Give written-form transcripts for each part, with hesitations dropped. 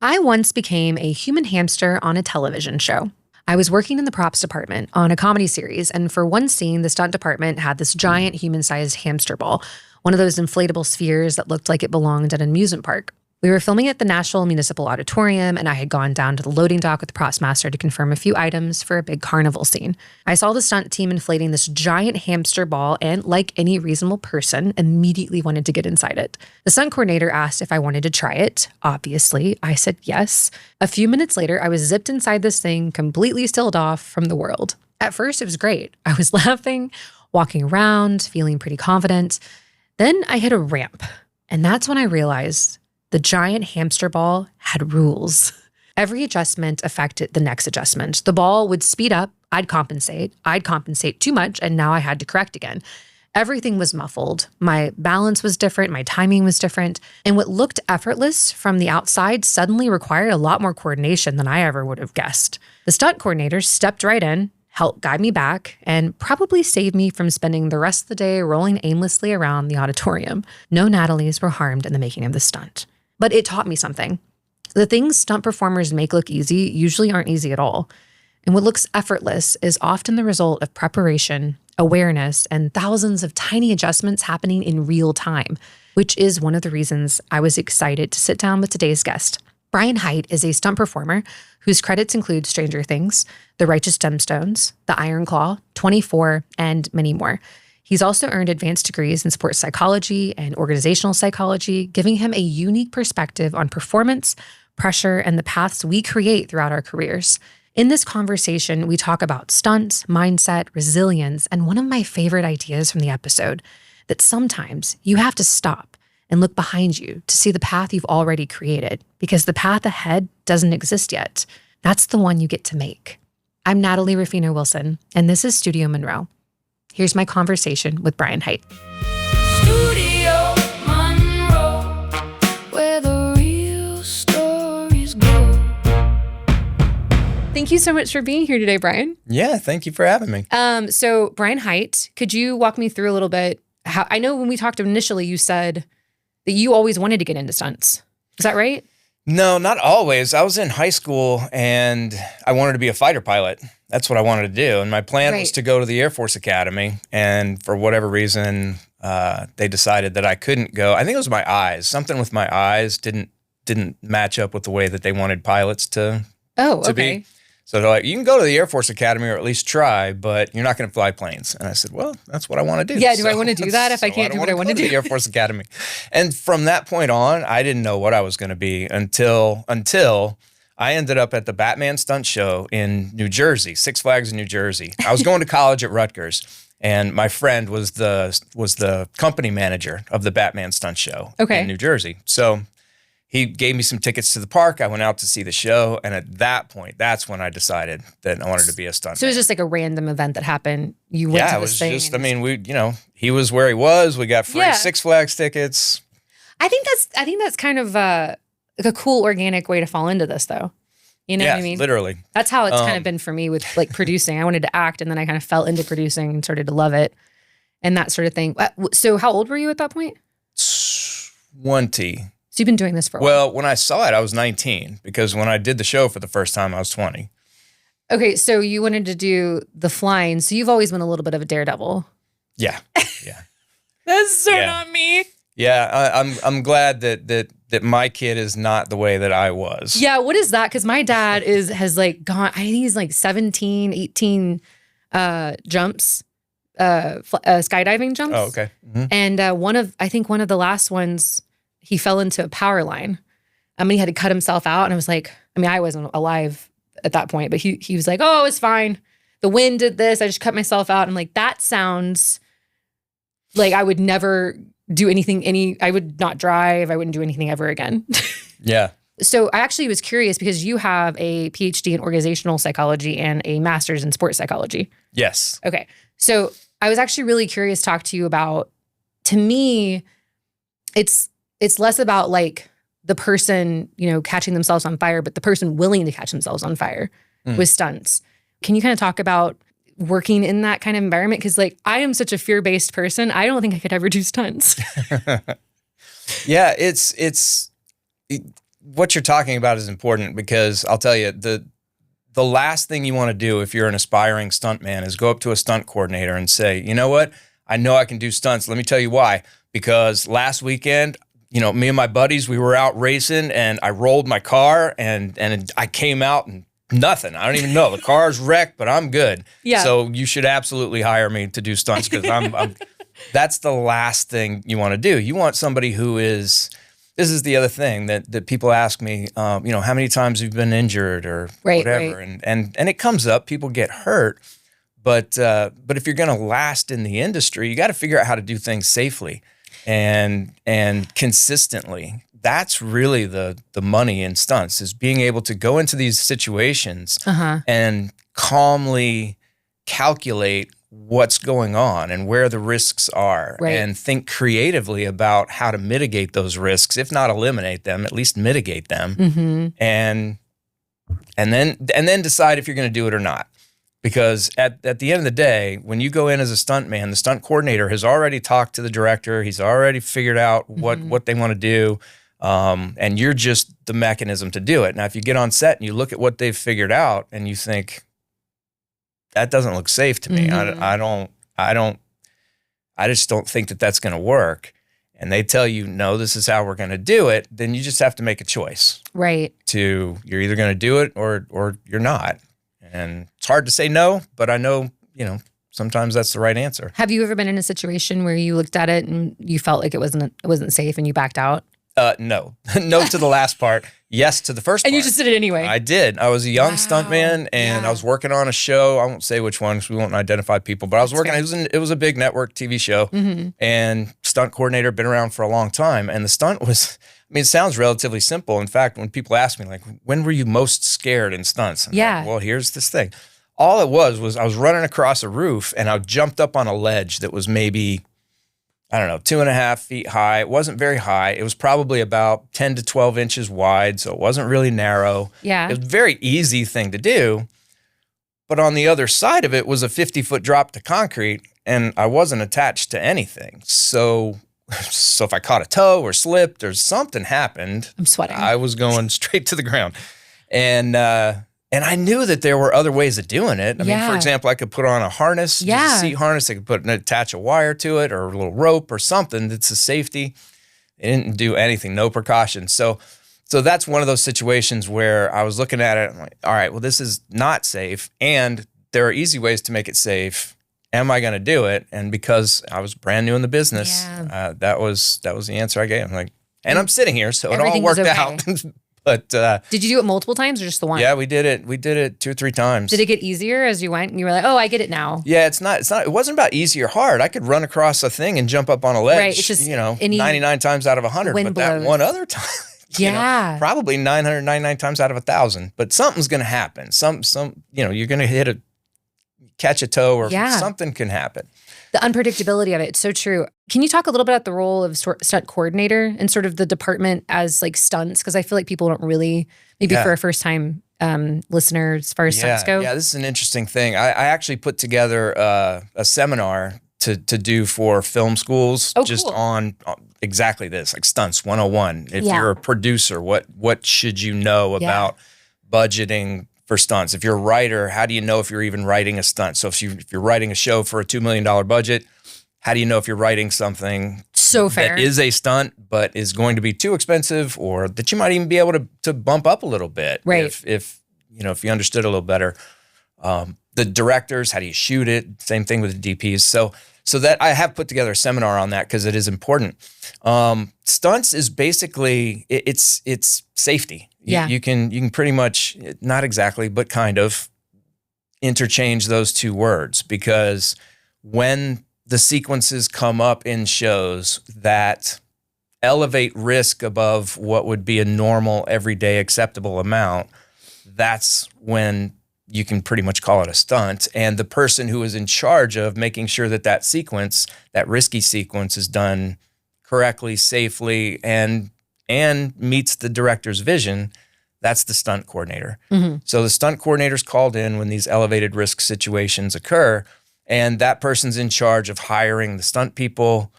I once became a human hamster on a television show. I was working in the props department on a comedy series, and for one scene, the stunt department had this giant human-sized hamster ball, one of those inflatable spheres that looked like it belonged at an amusement park. We were filming at the Nashville Municipal Auditorium, and I had gone down to the loading dock with the props master to confirm a few items for a big carnival scene. I saw the stunt team inflating this giant hamster ball and, like any reasonable person, immediately wanted to get inside it. The stunt coordinator asked if I wanted to try it. Obviously, I said yes. A few minutes later, I was zipped inside this thing, completely sealed off from the world. At first, it was great. I was laughing, walking around, feeling pretty confident. Then I hit a ramp, and that's when I realized the giant hamster ball had rules. Every adjustment affected the next adjustment. The ball would speed up, I'd compensate too much, and now I had to correct again. Everything was muffled. My balance was different, my timing was different, and what looked effortless from the outside suddenly required a lot more coordination than I ever would have guessed. The stunt coordinator stepped right in, helped guide me back, and probably saved me from spending the rest of the day rolling aimlessly around the auditorium. No Natalies were harmed in the making of the stunt. But it taught me something. The things stunt performers make look easy usually aren't easy at all. And what looks effortless is often the result of preparation, awareness, and thousands of tiny adjustments happening in real time, which is one of the reasons I was excited to sit down with today's guest. Brian Hite is a stunt performer whose credits include Stranger Things, The Righteous Gemstones, The Iron Claw, 24, and many more. He's also earned advanced degrees in sports psychology and organizational psychology, giving him a unique perspective on performance, pressure, and the paths we create throughout our careers. In this conversation, we talk about stunts, mindset, resilience, and one of my favorite ideas from the episode, that sometimes you have to stop and look behind you to see the path you've already created, because the path ahead doesn't exist yet. That's the one you get to make. I'm Natalie Ruffino-Wilson, and this is Studio Monroe. Here's my conversation with Brian Hite. Studio Monroe, where the real stories go. Thank you so much for being here today, Brian. Yeah, thank you for having me. So Brian Hite, could you walk me through a little bit? How I know when we talked initially, you said that you always wanted to get into stunts. Is that right? No, not always. I was in high school and I wanted to be a fighter pilot. That's what I wanted to do. And my plan was to go to the Air Force Academy. And for whatever reason, they decided that I couldn't go. I think it was my eyes. Something with my eyes didn't match up with the way that they wanted pilots to be. So they're like, you can go to the Air Force Academy or at least try, but you're not going to fly planes. And I said, well, that's what I want to do. Yeah, do I want to do that if I can't do what I want to do? The Air Force Academy. And from that point on, I didn't know what I was going to be until I ended up at the Batman Stunt show in New Jersey, Six Flags in New Jersey. I was going to college at Rutgers, and my friend was the company manager of the Batman Stunt show in New Jersey. So he gave me some tickets to the park. I went out to see the show. And at that point, that's when I decided that I wanted to be a stuntman. So it was just like a random event that happened. You went to this thing. Yeah, it was just, I mean, he was where he was. We got free Six Flags tickets. I think that's kind of like a cool organic way to fall into this, though. You know what I mean? Literally. That's how it's kind of been for me with like producing. I wanted to act, and then I kind of fell into producing and started to love it and that sort of thing. So how old were you at that point? 20. So you've been doing this for a while. Well, when I saw it, I was 19, because when I did the show for the first time, I was 20. Okay, so you wanted to do the flying. So you've always been a little bit of a daredevil. Yeah, yeah. That's so not me. Yeah, I'm glad that my kid is not the way that I was. Yeah, what is that? Because my dad has like gone, I think he's like 17, 18 jumps, skydiving jumps. Oh, okay. Mm-hmm. And one of the last ones, he fell into a power line. He had to cut himself out. And I was like, I wasn't alive at that point, but he was like, oh, it's fine. The wind did this. I just cut myself out. I'm like, that sounds like I would never do anything, I would not drive. I wouldn't do anything ever again. Yeah. So I actually was curious because you have a Ph.D. in organizational psychology and a master's in sports psychology. Yes. Okay. So I was actually really curious to talk to you about, to me, it's less about like the person, catching themselves on fire, but the person willing to catch themselves on fire with stunts. Can you kind of talk about working in that kind of environment? Because like I am such a fear-based person. I don't think I could ever do stunts. Yeah, what you're talking about is important because I'll tell you, the last thing you want to do if you're an aspiring stuntman is go up to a stunt coordinator and say, you know what? I know I can do stunts. Let me tell you why. Because last weekend, me and my buddies, we were out racing and I rolled my car and I came out and nothing. I don't even know. The car's wrecked, but I'm good. Yeah. So you should absolutely hire me to do stunts because I'm that's the last thing you want to do. You want somebody who is, this is the other thing that people ask me, how many times you've been injured or whatever. Right. And it comes up, people get hurt. But if you're going to last in the industry, you got to figure out how to do things safely and consistently. That's really the money in stunts, is being able to go into these situations and calmly calculate what's going on and where the risks are, and think creatively about how to mitigate those risks, if not eliminate them, at least mitigate them, and then decide if you're going to do it or not. Because at the end of the day, when you go in as a stuntman, the stunt coordinator has already talked to the director. He's already figured out what they want to do. And you're just the mechanism to do it. Now, if you get on set and you look at what they've figured out and you think, that doesn't look safe to me. I just don't think that that's going to work. And they tell you, no, this is how we're going to do it. Then you just have to make a choice. Right. You're either going to do it or you're not. And it's hard to say no, but I know, sometimes that's the right answer. Have you ever been in a situation where you looked at it and you felt like it wasn't safe and you backed out? No. No to the last part. Yes to the first part. And you just did it anyway. I did. I was a young stuntman, and I was working on a show. I won't say which one because we won't identify people, but I was working. It was a big network TV show, and stunt coordinator, been around for a long time. And the stunt was, it sounds relatively simple. In fact, when people ask me, like, when were you most scared in stunts? I'm like, well, here's this thing. All it was I was running across a roof, and I jumped up on a ledge that was maybe, 2.5 feet high. It wasn't very high. It was probably about 10 to 12 inches wide, so it wasn't really narrow. Yeah. It was a very easy thing to do. But on the other side of it was a 50-foot drop to concrete, and I wasn't attached to anything. So if I caught a toe or slipped or something happened, I'm sweating. I was going straight to the ground. And I knew that there were other ways of doing it. I mean, for example, I could put on a harness, just a seat harness. I could attach a wire to it or a little rope or something that's a safety. It didn't do anything, no precautions. So that's one of those situations where I was looking at it. I'm like, all right, well, this is not safe. And there are easy ways to make it safe. Am I going to do it? And because I was brand new in the business, that was the answer I gave. I'm like, and I'm sitting here, so it all worked out. But did you do it multiple times or just the one? Yeah, we did it. We did it 2 or 3 times. Did it get easier as you went? And you were like, oh, I get it now. Yeah, it's not. It wasn't about easy or hard. I could run across a thing and jump up on a ledge. Right. It's just 99 times out of 100. But that one other time, probably 999 times out of 1,000. But something's going to happen. You're going to catch a toe or something can happen. The unpredictability of it. It's so true. Can you talk a little bit about the role of stunt coordinator and sort of the department as like stunts? Because I feel like people don't really, maybe for a first time listener as far as stunts go. Yeah, this is an interesting thing. I actually put together a seminar to do for film schools on exactly this, like Stunts 101. If you're a producer, what should you know about budgeting for stunts? If you're a writer, how do you know if you're even writing a stunt? So if you're writing a show for a $2 million budget, how do you know if you're writing something that is a stunt but is going to be too expensive, or that you might even be able to bump up a little bit, if you understood a little better. The directors, how do you shoot it? Same thing with the DPs. So that I have put together a seminar on that because it is important. Stunts is basically it's safety. You can pretty much, not exactly, but kind of interchange those two words, because when the sequences come up in shows that elevate risk above what would be a normal, everyday, acceptable amount, that's when you can pretty much call it a stunt. And the person who is in charge of making sure that sequence, that risky sequence, is done correctly, safely, and meets the director's vision, that's the stunt coordinator. So the stunt coordinator's called in when these elevated risk situations occur, and that person's in charge of hiring the stunt people.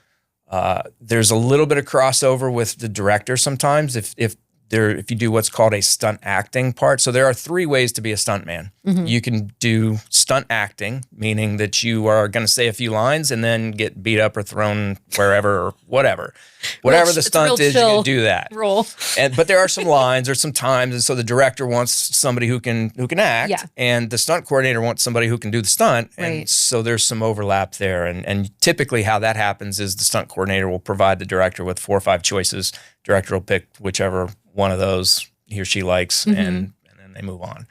There's a little bit of crossover with the director sometimes. If if you do what's called a stunt acting part. So there are 3 ways to be a stuntman. You can do stunt acting, meaning that you are going to say a few lines and then get beat up or thrown wherever or whatever. Whatever the stunt is, you can do that. Role. But there are some lines or some times, and so the director wants somebody who can act, Yeah. and the stunt coordinator wants somebody who can do the stunt, and Right. so there's some overlap there. And typically, how that happens is the stunt coordinator will provide the director with 4 or 5 choices. Director will pick whichever one of those he or she likes, and then they move on.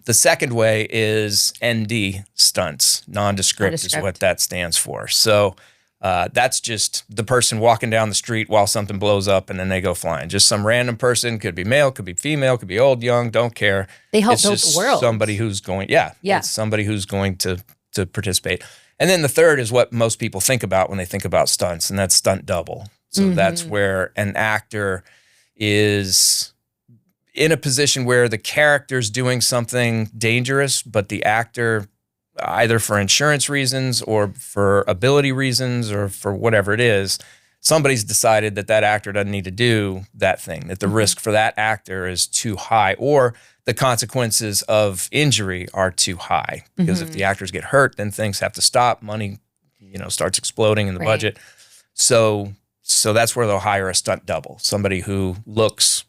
The second way is ND stunts. Nondescript is what that stands for. So that's just the person walking down the street while something blows up and then they go flying. Just some random person, could be male, could be female, could be old, young, don't care. They help it's build just the world. somebody who's going, Yeah. it's somebody who's going to participate. And then the third is what most people think about when they think about stunts, and that's stunt double. So that's where an actor is in a position where the character's doing something dangerous, but the actor, either for insurance reasons or for ability reasons or for whatever it is, somebody's decided that actor doesn't need to do that thing, that the risk for that actor is too high, or the consequences of injury are too high. Because if the actors get hurt, then things have to stop. Money, starts exploding in the budget. So that's where they'll hire a stunt double, somebody who looks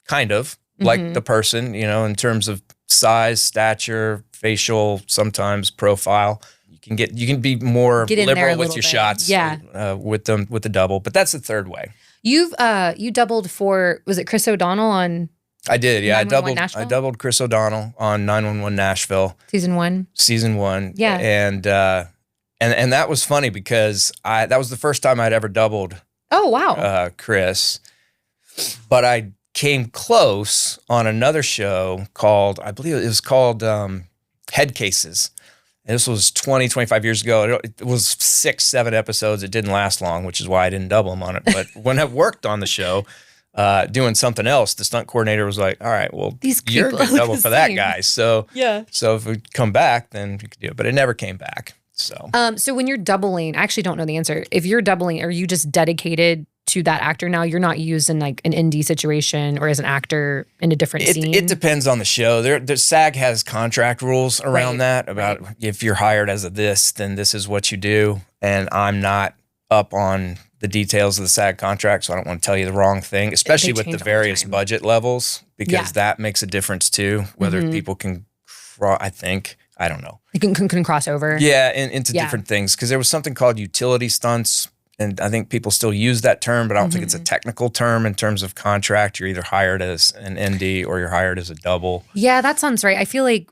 kind of like the person, in terms of size, stature, facial, sometimes profile. You can be more liberal with your shots, with the double. But that's the third way. You doubled for, was it Chris O'Donnell on? I did, yeah. 911 Nashville? I doubled Chris O'Donnell on 911 Nashville, Season 1. Yeah, and that was funny because that was the first time I'd ever doubled. Oh wow, Chris. But I came close on another show called, I believe it was called Head Cases. And this was 20, 25 years ago. It was 6, 7 episodes. It didn't last long, which is why I didn't double him on it. But when I worked on the show, doing something else, the stunt coordinator was like, all right, well, you're going to double for that guy. So if we come back, then we could do it. But it never came back. So when you're doubling, I actually don't know the answer. If you're doubling, are you just dedicated to that actor now? You're not used in like an indie situation or as an actor in a different scene? It depends on the show. The SAG has contract rules around that about if you're hired as a this, then this is what you do. And I'm not up on the details of the SAG contract, so I don't want to tell you the wrong thing, especially with the various budget levels, because that makes a difference too, whether people can, I don't know. You can cross over. Yeah, into different things. Because there was something called utility stunts, and I think people still use that term, but I don't think it's a technical term in terms of contract. You're either hired as an ND or you're hired as a double. Yeah, that sounds right. I feel like,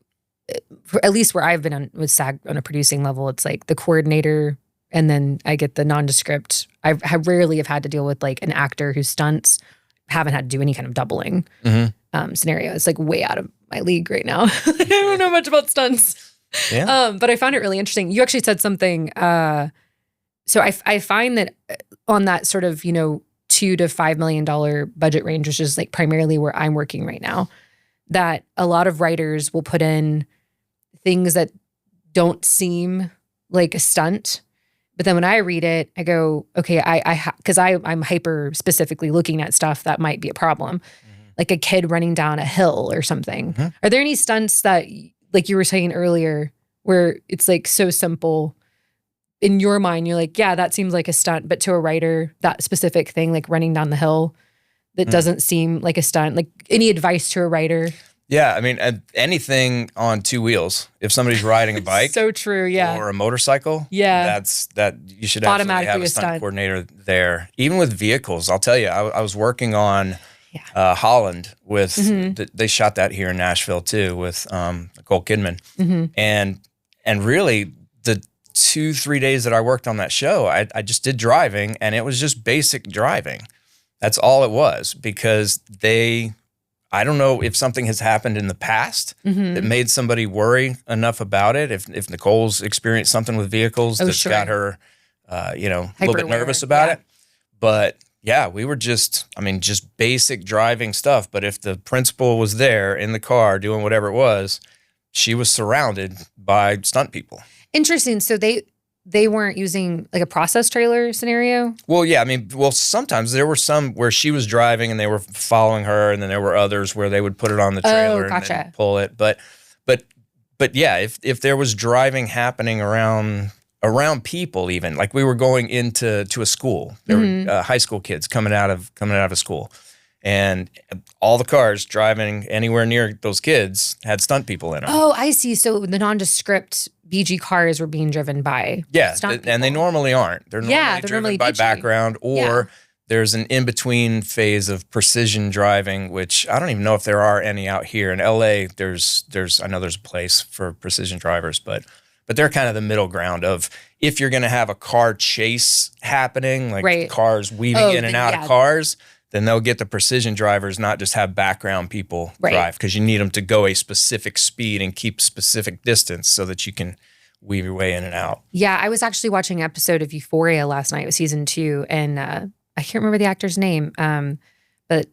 at least where I've been with SAG on a producing level, it's like the coordinator, and then I get the nondescript. I rarely have had to deal with like an actor who stunts. Haven't had to do any kind of doubling scenario. It's like way out of my league right now. I don't know much about stunts. Yeah. But I found it really interesting. You actually said something. So I find that on that sort of, $2 to $5 million budget range, which is like primarily where I'm working right now, that a lot of writers will put in things that don't seem like a stunt. But then when I read it, I go, okay, because I'm hyper specifically looking at stuff that might be a problem, like a kid running down a hill or something. Are there any stunts that, like you were saying earlier, where it's like so simple in your mind, you're like, yeah, that seems like a stunt, but to a writer, that specific thing, like running down the hill, that doesn't seem like a stunt? Like any advice to a writer? Yeah, I mean, anything on 2 wheels. If somebody's riding a bike, so true, yeah, or a motorcycle, that's you should automatically have a stunt coordinator there. Even with vehicles, I'll tell you, I was working on Holland with they shot that here in Nashville too with Nicole Kidman, and really the 2-3 days that I worked on that show, I just did driving, and it was just basic driving. That's all it was, because I don't know if something has happened in the past that made somebody worry enough about it. If Nicole's experienced something with vehicles that's got her, a little bit nervous about it. But yeah, we were just basic driving stuff. But if the principal was there in the car doing whatever it was, she was surrounded by stunt people. Interesting. So they weren't using like a process trailer scenario? Well, yeah, I mean, sometimes there were some where she was driving and they were following her, and then there were others where they would put it on the trailer and gotcha. then pull it. But yeah, if there was driving happening around people, even like we were going into a school, there were high school kids coming out of a school, and all the cars driving anywhere near those kids had stunt people in them. Oh, I see. So the nondescript BG cars were being driven by stunt people. And they normally aren't. They're normally driven by BG. background, or there's an in-between phase of precision driving, which I don't even know if there are any out here. In LA, I know there's a place for precision drivers, but they're kind of the middle ground of if you're going to have a car chase happening, like cars weaving in and out of cars, then they'll get the precision drivers, not just have background people drive, because you need them to go a specific speed and keep specific distance so that you can weave your way in and out. Yeah, I was actually watching an episode of Euphoria last night. It was season 2, and I can't remember the actor's name, but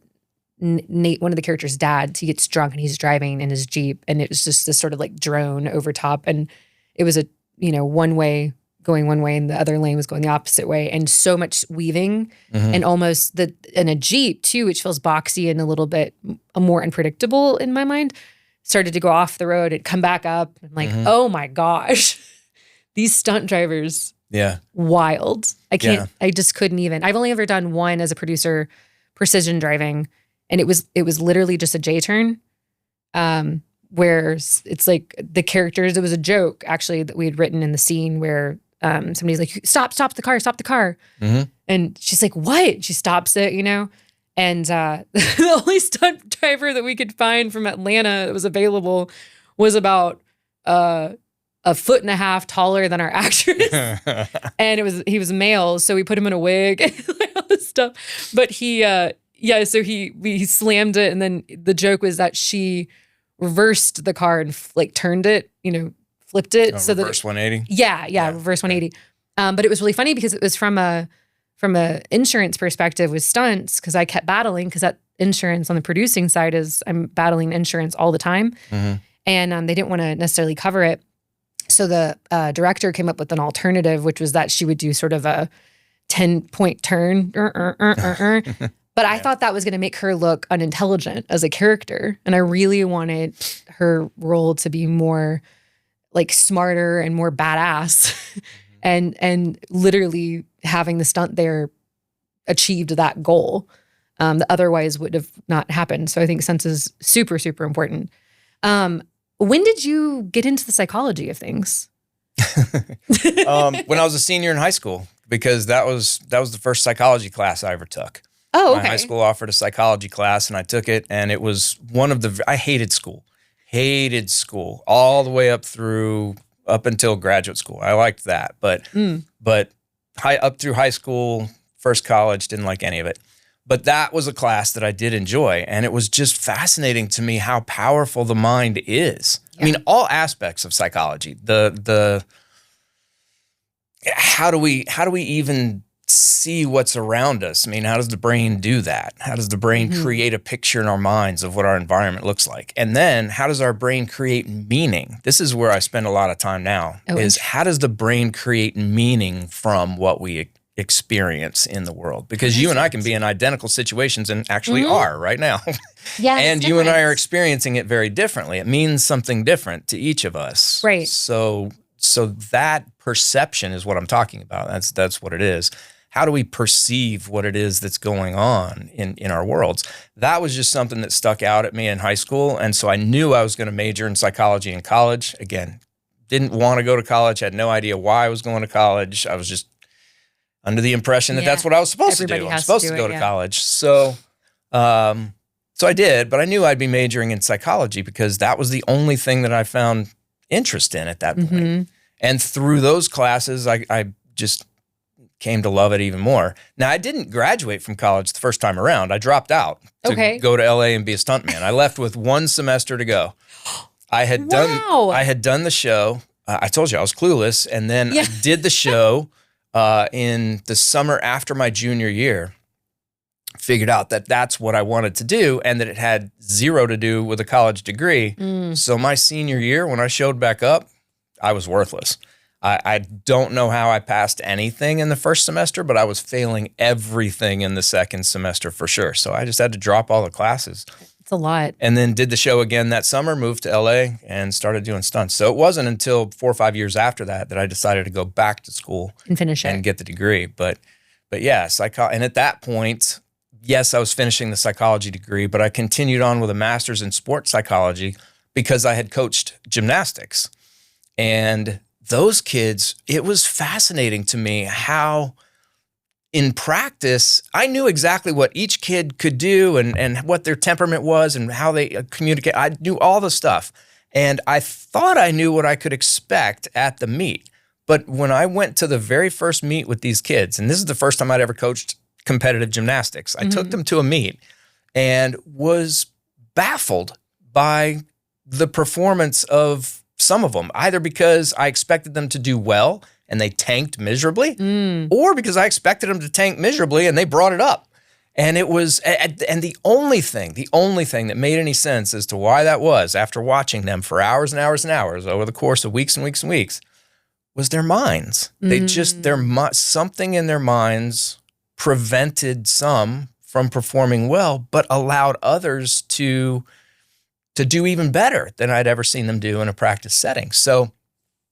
Nate, one of the characters' dad, he gets drunk and he's driving in his Jeep, and it was just this sort of like drone over top, and it was a one way going one way and the other lane was going the opposite way, and so much weaving and almost in a Jeep too, which feels boxy and a little bit more unpredictable in my mind, started to go off the road and come back up and like, oh my gosh, these stunt drivers. Yeah. Wild. I can't, I just couldn't even. I've only ever done one as a producer, precision driving. And it was literally just a J-turn where it's like the characters, it was a joke actually that we had written in the scene where somebody's like, stop the car. And she's like, what? She stops it, And the only stunt driver that we could find from Atlanta that was available was about 1.5 foot taller than our actress. And he was male, so we put him in a wig and all this stuff. But so we slammed it, and then the joke was that she reversed the car and turned it, flipped it. So reverse 180? Yeah, reverse 180. But it was really funny because it was from a insurance perspective with Stunts, because I kept battling, because that insurance on the producing side I'm battling insurance all the time. And they didn't want to necessarily cover it. So the director came up with an alternative, which was that she would do sort of a 10-point turn. But I thought that was going to make her look unintelligent as a character. And I really wanted her role to be more like smarter and more badass. and literally having the stunt there achieved that goal. That otherwise would have not happened. So I think sense is super, super important. When did you get into the psychology of things? When I was a senior in high school, because that was the first psychology class I ever took. Oh, okay. My high school offered a psychology class, and I took it, and it was I hated school all the way up until graduate school. I liked that, but up through high school, first college, didn't like any of it. But that was a class that I did enjoy, and it was just fascinating to me how powerful the mind is. Yeah. I mean, all aspects of psychology. How do we even see what's around us? I mean, how does the brain do that? How does the brain create a picture in our minds of what our environment looks like? And then how does our brain create meaning? This is where I spend a lot of time now, is how does the brain create meaning from what we experience in the world? Because you and I can be in identical situations, and actually are right now. Yeah, and you and I are experiencing it very differently. It means something different to each of us. Right. So that perception is what I'm talking about. That's what it is. How do we perceive what it is that's going on in our worlds? That was just something that stuck out at me in high school. And so I knew I was going to major in psychology in college. Again, didn't want to go to college, had no idea why I was going to college. I was just under the impression that that's what I was supposed to do. I'm supposed to go to college. So I did, but I knew I'd be majoring in psychology because that was the only thing that I found interest in at that point. And through those classes, I just came to love it even more. Now, I didn't graduate from college the first time around. I dropped out to go to LA and be a stuntman. I left with 1 semester to go. I had done the show. I told you I was clueless, and then I did the show in the summer after my junior year. Figured out that that's what I wanted to do, and that it had zero to do with a college degree. So my senior year, when I showed back up, I was worthless. I don't know how I passed anything in the first semester, but I was failing everything in the second semester for sure. So I just had to drop all the classes. It's a lot. And then did the show again that summer, moved to LA, and started doing stunts. So it wasn't until 4 or 5 years after that that I decided to go back to school And finish it. and get the degree. But yeah, and at that point, yes, I was finishing the psychology degree, but I continued on with a master's in sports psychology because I had coached gymnastics. And those kids, it was fascinating to me how in practice, I knew exactly what each kid could do and what their temperament was and how they communicate. I knew all the stuff. And I thought I knew what I could expect at the meet. But when I went to the very first meet with these kids, and this is the first time I'd ever coached competitive gymnastics, I took them to a meet and was baffled by the performance of some of them, either because I expected them to do well and they tanked miserably, or because I expected them to tank miserably and they brought it up. And it was, and the only thing that made any sense as to why that was, after watching them for hours and hours and hours over the course of weeks and weeks and weeks, was their minds. They just, something in their minds prevented some from performing well, but allowed others to do even better than I'd ever seen them do in a practice setting. So,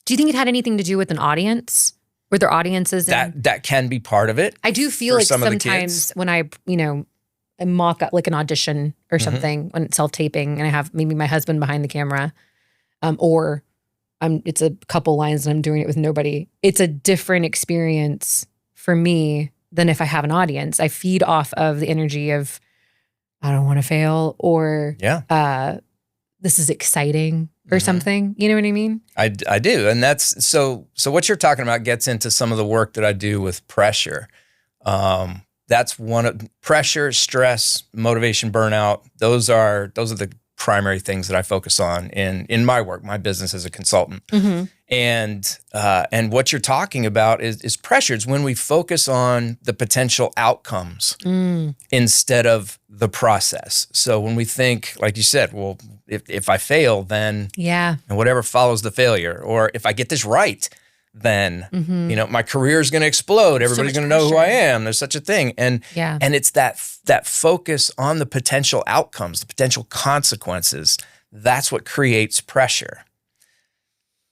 do you think it had anything to do with an audience? Were there audiences? That can be part of it. I do feel like sometimes when I mock up like an audition or something when it's self-taping and I have maybe my husband behind the camera, or it's a couple lines and I'm doing it with nobody. It's a different experience for me than if I have an audience. I feed off of the energy of I don't want to fail, or this is exciting or something. You know what I mean? I do. And that's, so what you're talking about gets into some of the work that I do with pressure. That's one of pressure, stress, motivation, burnout. Those are the primary things that I focus on in my work, my business as a consultant. And what you're talking about is pressure. It's when we focus on the potential outcomes instead of the process. So when we think, like you said, well, if I fail, then and whatever follows the failure, or if I get this right, then my career is going to explode. Everybody's going to know who I am. There's such a thing, and it's that focus on the potential outcomes, the potential consequences. That's what creates pressure.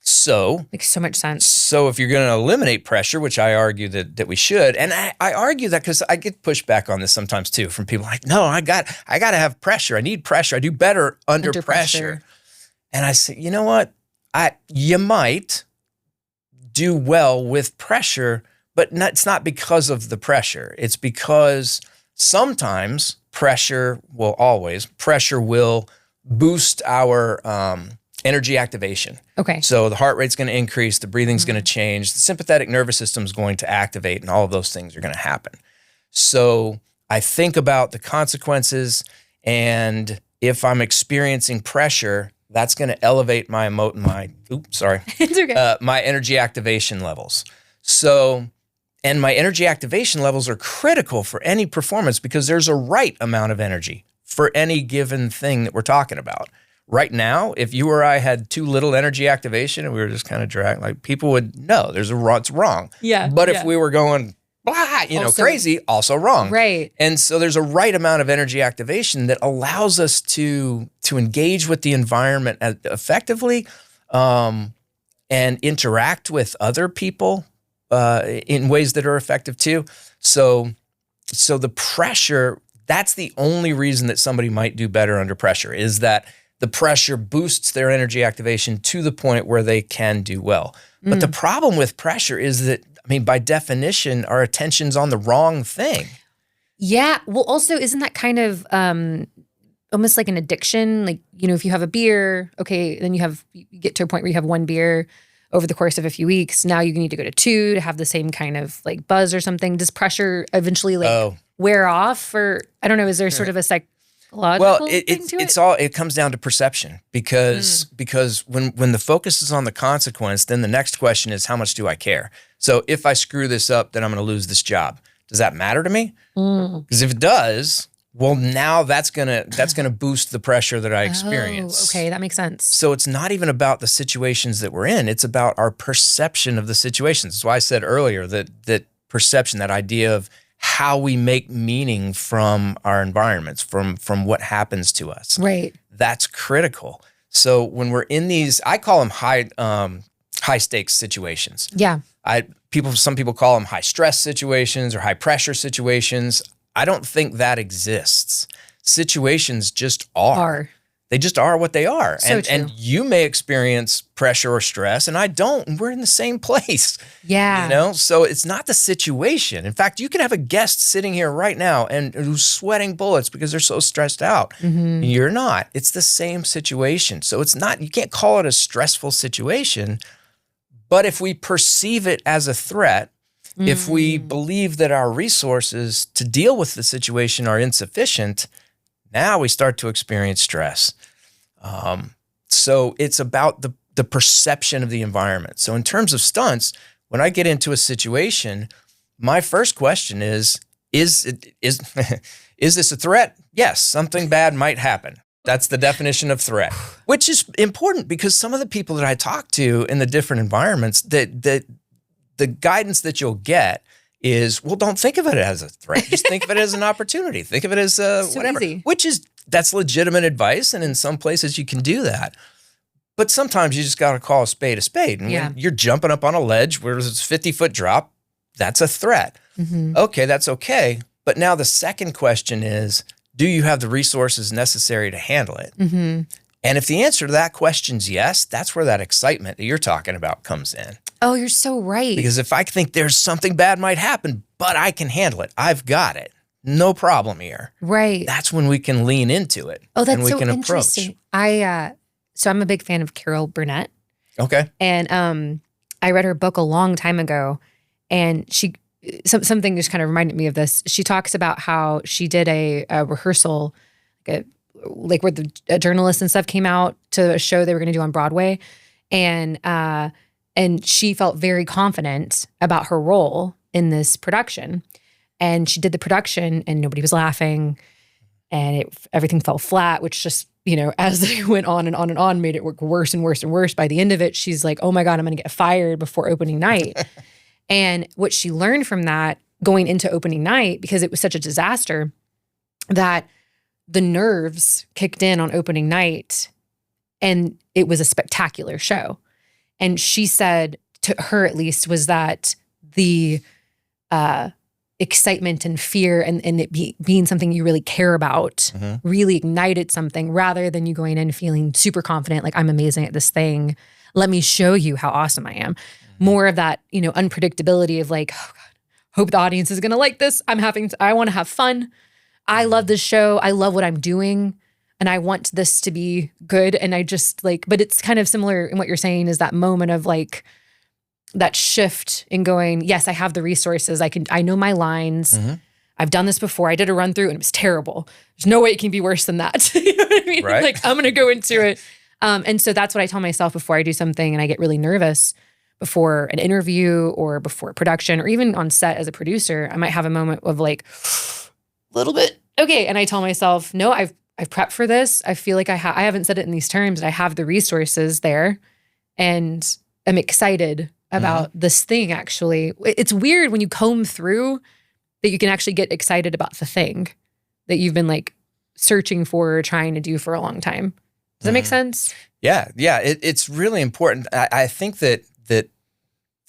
So makes so much sense. So if you're going to eliminate pressure, which I argue that we should, and I argue that because I get pushback on this sometimes too from people like, no, I got to have pressure. I need pressure. I do better under pressure. And I say, you know what? You might do well with pressure, but it's not because of the pressure. It's because sometimes pressure will boost our energy activation. Okay. So the heart rate's going to increase, the breathing's going to change, the sympathetic nervous system's going to activate, and all of those things are going to happen. So I think about the consequences, and if I'm experiencing pressure, that's going to elevate my It's okay. my energy activation levels. So, and my energy activation levels are critical for any performance because there's a right amount of energy for any given thing that we're talking about. Right now, if you or I had too little energy activation and we were just kind of dragging, like people would know it's wrong. Yeah. But if we were going, crazy, also wrong. Right. And so there's a right amount of energy activation that allows us to engage with the environment effectively and interact with other people in ways that are effective too. So the pressure, that's the only reason that somebody might do better under pressure, is that the pressure boosts their energy activation to the point where they can do well. But the problem with pressure is that, by definition, our attention's on the wrong thing. Yeah. Well, also, isn't that kind of almost like an addiction? Like, if you have a beer, okay, then you get to a point where you have one beer over the course of a few weeks. Now you need to go to 2 to have the same kind of like buzz or something. Does pressure eventually wear off? Or I don't know, is there sort of a psychological thing to it? It comes down to perception because when the focus is on the consequence, then the next question is, how much do I care? So if I screw this up, then I'm going to lose this job. Does that matter to me? Because if it does, Well, now that's gonna boost the pressure that I experience. Oh, okay, that makes sense. So it's not even about the situations that we're in. It's about our perception of the situations. That's why I said earlier that perception, that idea of how we make meaning from our environments, from what happens to us. Right. That's critical. So when we're in these, I call them high stakes situations. Yeah. Some people call them high stress situations or high pressure situations. I don't think that exists. Situations just are. They just are what they are. So true. And you may experience pressure or stress, and I don't, and we're in the same place. Yeah. You know? So it's not the situation. In fact, you can have a guest sitting here right now and who's sweating bullets because they're so stressed out. Mm-hmm. You're not. It's the same situation. So it's not, you can't call it a stressful situation. But if we perceive it as a threat, if we believe that our resources to deal with the situation are insufficient, now we start to experience stress. So it's about the perception of the environment. So in terms of stunts, when I get into a situation, my first question is this a threat? Yes, something bad might happen. That's the definition of threat, which is important because some of the people that I talk to in the different environments, that the guidance that you'll get is, well, don't think of it as a threat. Just think of it as an opportunity. Think of it as whatever, easy. That's legitimate advice. And in some places you can do that. But sometimes you just got to call a spade a spade. And when you're jumping up on a ledge where it's a 50-foot drop, that's a threat. Mm-hmm. Okay, that's okay. But now the second question is, do you have the resources necessary to handle it? Mm-hmm. And if the answer to that question is yes, that's where that excitement that you're talking about comes in. Oh, you're so right. Because if I think there's something bad might happen, but I can handle it, I've got it, no problem here. Right. That's when we can lean into it. Oh, that's and we so can interesting. approach. So I'm a big fan of Carol Burnett. Okay. And I read her book a long time ago, and something just kind of reminded me of this. She talks about how she did a rehearsal, like where the journalists and stuff came out to a show they were going to do on Broadway, and she felt very confident about her role in this production. And she did the production, and nobody was laughing, and everything fell flat, which just, as they went on and on and on, made it work worse and worse and worse. By the end of it, she's like, oh my God, I'm going to get fired before opening night. And what she learned from that going into opening night, because it was such a disaster, that the nerves kicked in on opening night, and it was a spectacular show. And she said, to her at least, was that the excitement and fear and it being something you really care about really ignited something, rather than you going in feeling super confident, like, I'm amazing at this thing. Let me show you how awesome I am. More of that, unpredictability of like, oh God, hope the audience is going to like this. I want to have fun. I love this show. I love what I'm doing. And I want this to be good. And I just but it's kind of similar in what you're saying, is that moment of like that shift in going, yes, I have the resources. I know my lines. Mm-hmm. I've done this before. I did a run through and it was terrible. There's no way it can be worse than that. You know what I mean? Right. Like, I'm going to go into it. And so that's what I tell myself before I do something and I get really nervous before an interview or before production or even on set as a producer. I might have a moment of like, a little bit, okay. And I tell myself, no, I've prepped for this. I feel like I haven't said it in these terms, but I have the resources there and I'm excited about this thing. Actually, it's weird when you comb through that you can actually get excited about the thing that you've been like searching for or trying to do for a long time. Does that make sense? Yeah. It's really important. I think that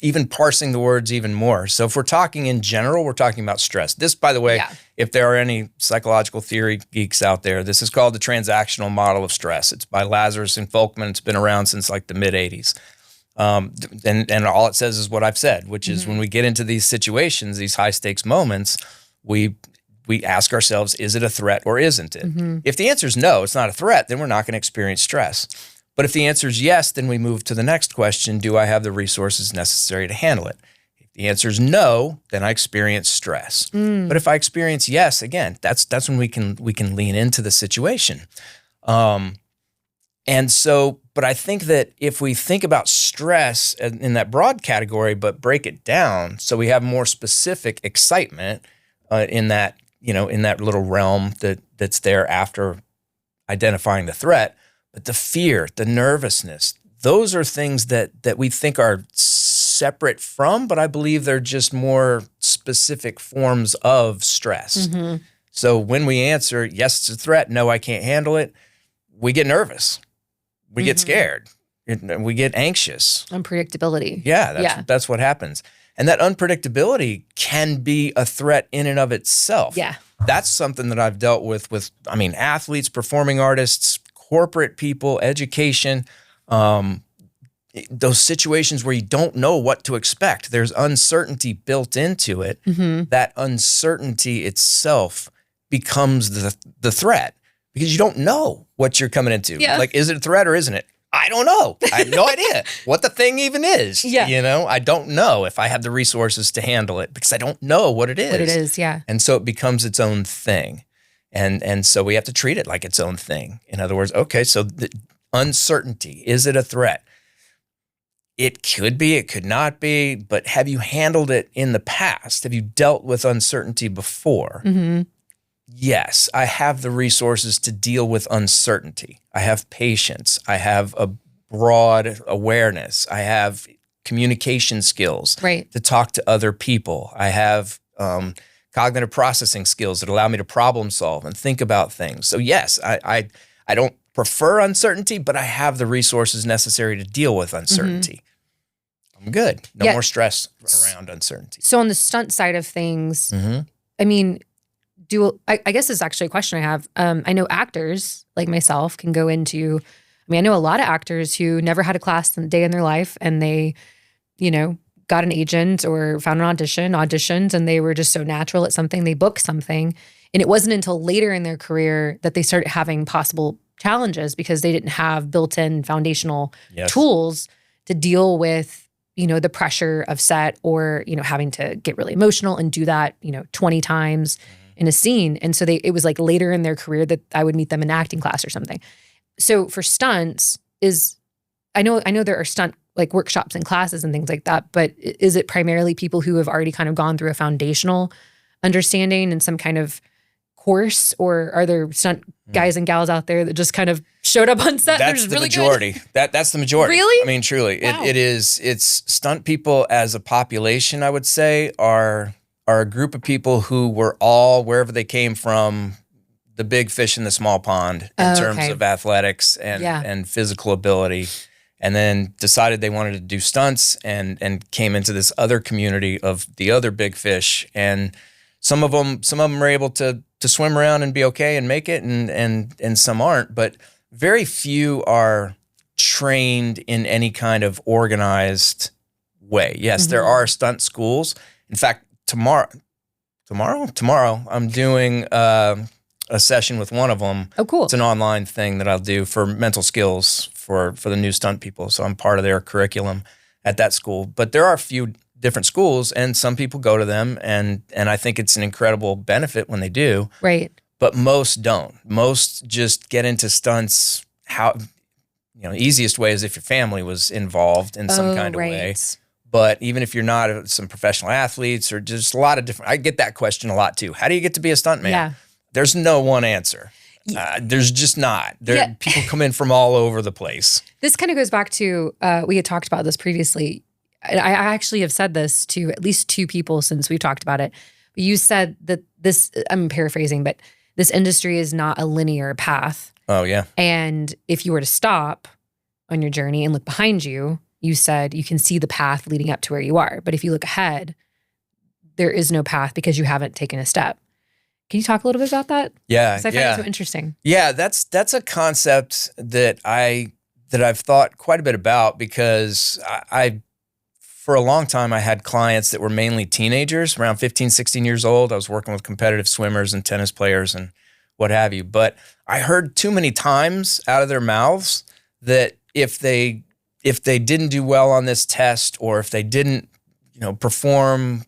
even parsing the words even more. So if we're talking in general, we're talking about stress. This, by the way, if there are any psychological theory geeks out there, this is called the transactional model of stress. It's by Lazarus and Folkman. It's been around since like the mid 80s. And all it says is what I've said, which is when we get into these situations, these high stakes moments, we ask ourselves, is it a threat or isn't it? If the answer is no, it's not a threat, then we're not going to experience stress. But if the answer is yes, then we move to the next question, do I have the resources necessary to handle it? If the answer is no, then I experience stress. But if I experience yes, again, that's when we can lean into the situation. And so, but I think that if we think about stress in that broad category, but break it down so we have more specific excitement in that in that little realm that's there after identifying the threat. But the fear, the nervousness, those are things that we think are separate from, but I believe they're just more specific forms of stress. So when we answer, yes, it's a threat, no, I can't handle it, we get nervous. We get scared. We get anxious. Unpredictability. Yeah, that's what happens. And that unpredictability can be a threat in and of itself. Yeah. That's something that I've dealt with athletes, performing artists, corporate people, education, those situations where you don't know what to expect. There's uncertainty built into it. That uncertainty itself becomes the threat because you don't know what you're coming into. Yeah. Like, is it a threat or isn't it? I don't know. I have no idea what the thing even is. Yeah. I don't know if I have the resources to handle it because I don't know what it is. Yeah. And so it becomes its own thing. And so we have to treat it like its own thing. In other words, okay, so the uncertainty, is it a threat? It could be, it could not be, but have you handled it in the past? Have you dealt with uncertainty before? Yes, I have the resources to deal with uncertainty. I have patience. I have a broad awareness. I have communication skills to talk to other people. I have cognitive processing skills that allow me to problem solve and think about things. So yes, I don't prefer uncertainty, but I have the resources necessary to deal with uncertainty. I'm good. No more stress around uncertainty. So on the stunt side of things, I mean, I guess this is actually a question I have. I know actors like myself can go into, I know a lot of actors who never had a class a day in their life and they, got an agent or found an auditioned, and they were just so natural at something, they booked something. And it wasn't until later in their career that they started having possible challenges because they didn't have built-in foundational tools to deal with, the pressure of set or, having to get really emotional and do that, 20 times in a scene. And so it was like later in their career that I would meet them in acting class or something. So for stunts I know there are stunt like workshops and classes and things like that, but is it primarily people who have already kind of gone through a foundational understanding and some kind of course, or are there stunt guys and gals out there that just kind of showed up on set? That's the really majority. That's the majority. Really? Truly. Wow. It's stunt people as a population, I would say, are a group of people who were all, wherever they came from, the big fish in the small pond in terms of athletics and physical ability, and then decided they wanted to do stunts and came into this other community of the other big fish. And some of them are able to swim around and be okay and make it, and some aren't. But very few are trained in any kind of organized way. Yes, there are stunt schools. In fact, tomorrow, I'm doing a session with one of them. Oh, cool. It's an online thing that I'll do for mental skills for the new stunt people. So I'm part of their curriculum at that school. But there are a few different schools, and some people go to them, and I think it's an incredible benefit when they do. Right. But most don't. Most just get into stunts easiest way is if your family was involved in some kind of way. But even if you're not some professional athletes or just a lot of different, I get that question a lot too. How do you get to be a stuntman? Yeah. There's no one answer. There's just not. People come in from all over the place. This kind of goes back to, we had talked about this previously. I actually have said this to at least two people since we've talked about it. But you said that this, I'm paraphrasing, but this industry is not a linear path. Oh, yeah. And if you were to stop on your journey and look behind you, you said you can see the path leading up to where you are. But if you look ahead, there is no path because you haven't taken a step. Can you talk a little bit about that? Yeah, because I find it so interesting. Yeah, that's a concept that I've thought quite a bit about because I for a long time I had clients that were mainly teenagers, around 15, 16 years old. I was working with competitive swimmers and tennis players and what have you. But I heard too many times out of their mouths that if they didn't do well on this test, or if they didn't, perform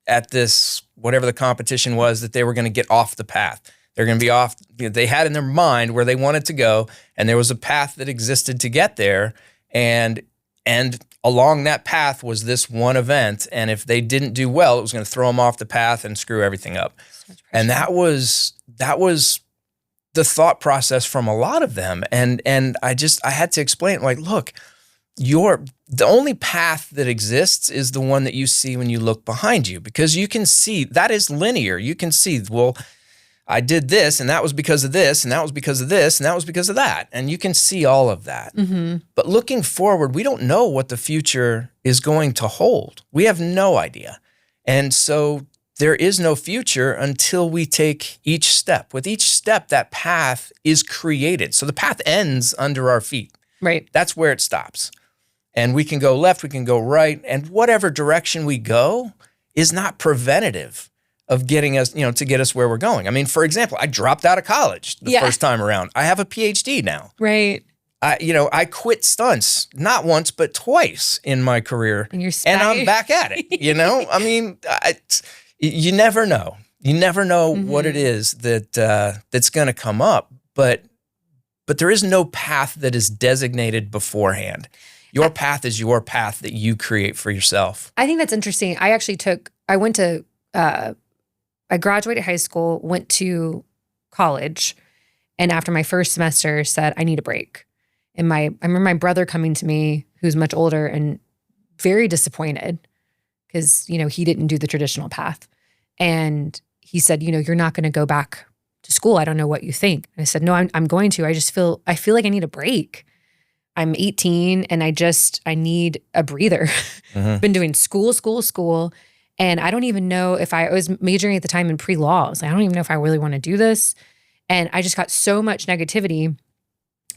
at this, whatever the competition was, that they were going to get off the path. They're going to be off. They had in their mind where they wanted to go, and there was a path that existed to get there. And And along that path was this one event. And if they didn't do well, it was going to throw them off the path and screw everything up. And that was the thought process from a lot of them. And I had to explain, like, look, the only path that exists is the one that you see when you look behind you, because you can see that is linear. You can see, well, I did this, and that was because of this, and that was because of this, and that was because of that. And you can see all of that. Mm-hmm. But looking forward, we don't know what the future is going to hold. We have no idea. And so there is no future until we take each step. With each step, that path is created. So the path ends under our feet. Right. That's where it stops. And we can go left, we can go right, and whatever direction we go is not preventative of getting us, to get us where we're going. I mean, for example, I dropped out of college the first time around. I have a Ph.D. now. Right. I quit stunts not once but twice in my career, and I'm back at it. I mean, you never know. You never know what it is that's going to come up, but there is no path that is designated beforehand. Your path is your path that you create for yourself. I think that's interesting. I graduated high school, went to college, and after my first semester said, I need a break. And I remember my brother coming to me, who's much older and very disappointed because, he didn't do the traditional path. And he said, you're not going to go back to school. I don't know what you think. And I said, no, I'm going to. I feel like I need a break. I'm 18 and I need a breather. Mm-hmm. Been doing school. And I don't even know if I was majoring at the time in pre-law. I was like, I don't even know if I really want to do this. And I just got so much negativity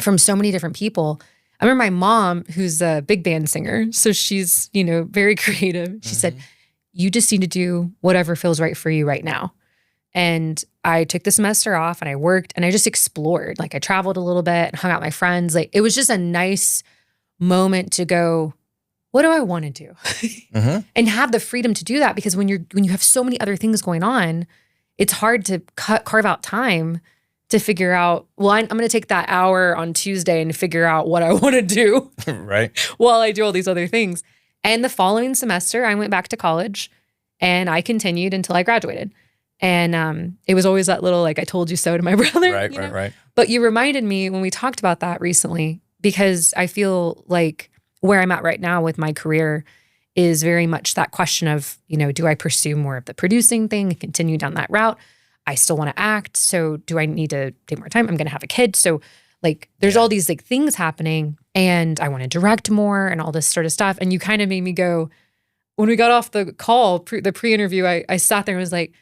from so many different people. I remember my mom, who's a big band singer, so she's, very creative. She said, you just need to do whatever feels right for you right now. And I took the semester off and I worked and I just explored. Like I traveled a little bit and hung out with my friends. Like it was just a nice moment to go, what do I want to do? And have the freedom to do that, because when you have so many other things going on, it's hard to carve out time to figure out, well, I'm going to take that hour on Tuesday and figure out what I want to do. Right. While I do all these other things. And the following semester, I went back to college and I continued until I graduated. And it was always that little, like, I told you so to my brother. Right. But you reminded me when we talked about that recently, because I feel like where I'm at right now with my career is very much that question of, do I pursue more of the producing thing and continue down that route? I still want to act. So do I need to take more time? I'm going to have a kid. So like, there's all these like things happening, and I want to direct more and all this sort of stuff. And you kind of made me go, when we got off the call, the pre-interview, I sat there and was like,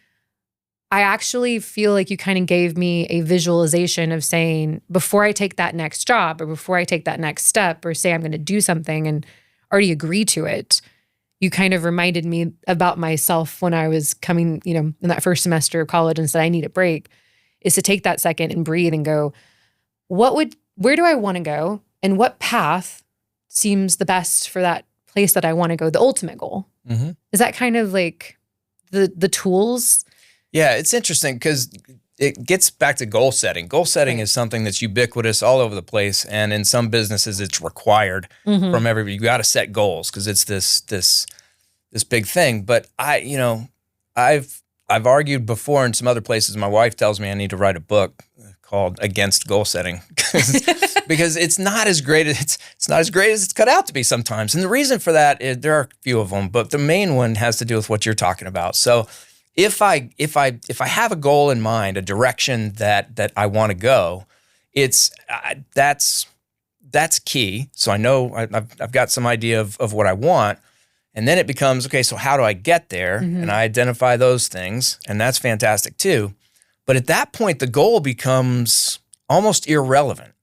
I actually feel like you kind of gave me a visualization of saying, before I take that next job or before I take that next step or say I'm going to do something and already agree to it, you kind of reminded me about myself when I was coming, in that first semester of college and said, I need a break, is to take that second and breathe and go, where do I want to go? And what path seems the best for that place that I want to go, the ultimate goal? Mm-hmm. Is that kind of like the tools? Yeah, it's interesting because it gets back to goal setting. Goal setting is something that's ubiquitous all over the place, and in some businesses, it's required from everybody. You got to set goals because it's this big thing. But I've argued before in some other places. My wife tells me I need to write a book called Against Goal Setting because it's not as great as it's cut out to be sometimes. And the reason for that is there are a few of them, but the main one has to do with what you're talking about. So if I have a goal in mind, a direction that I want to go, that's key. So I know I've got some idea of what I want, and then it becomes, okay, so how do I get there? And I identify those things, and that's fantastic too. But at that point, the goal becomes almost irrelevant,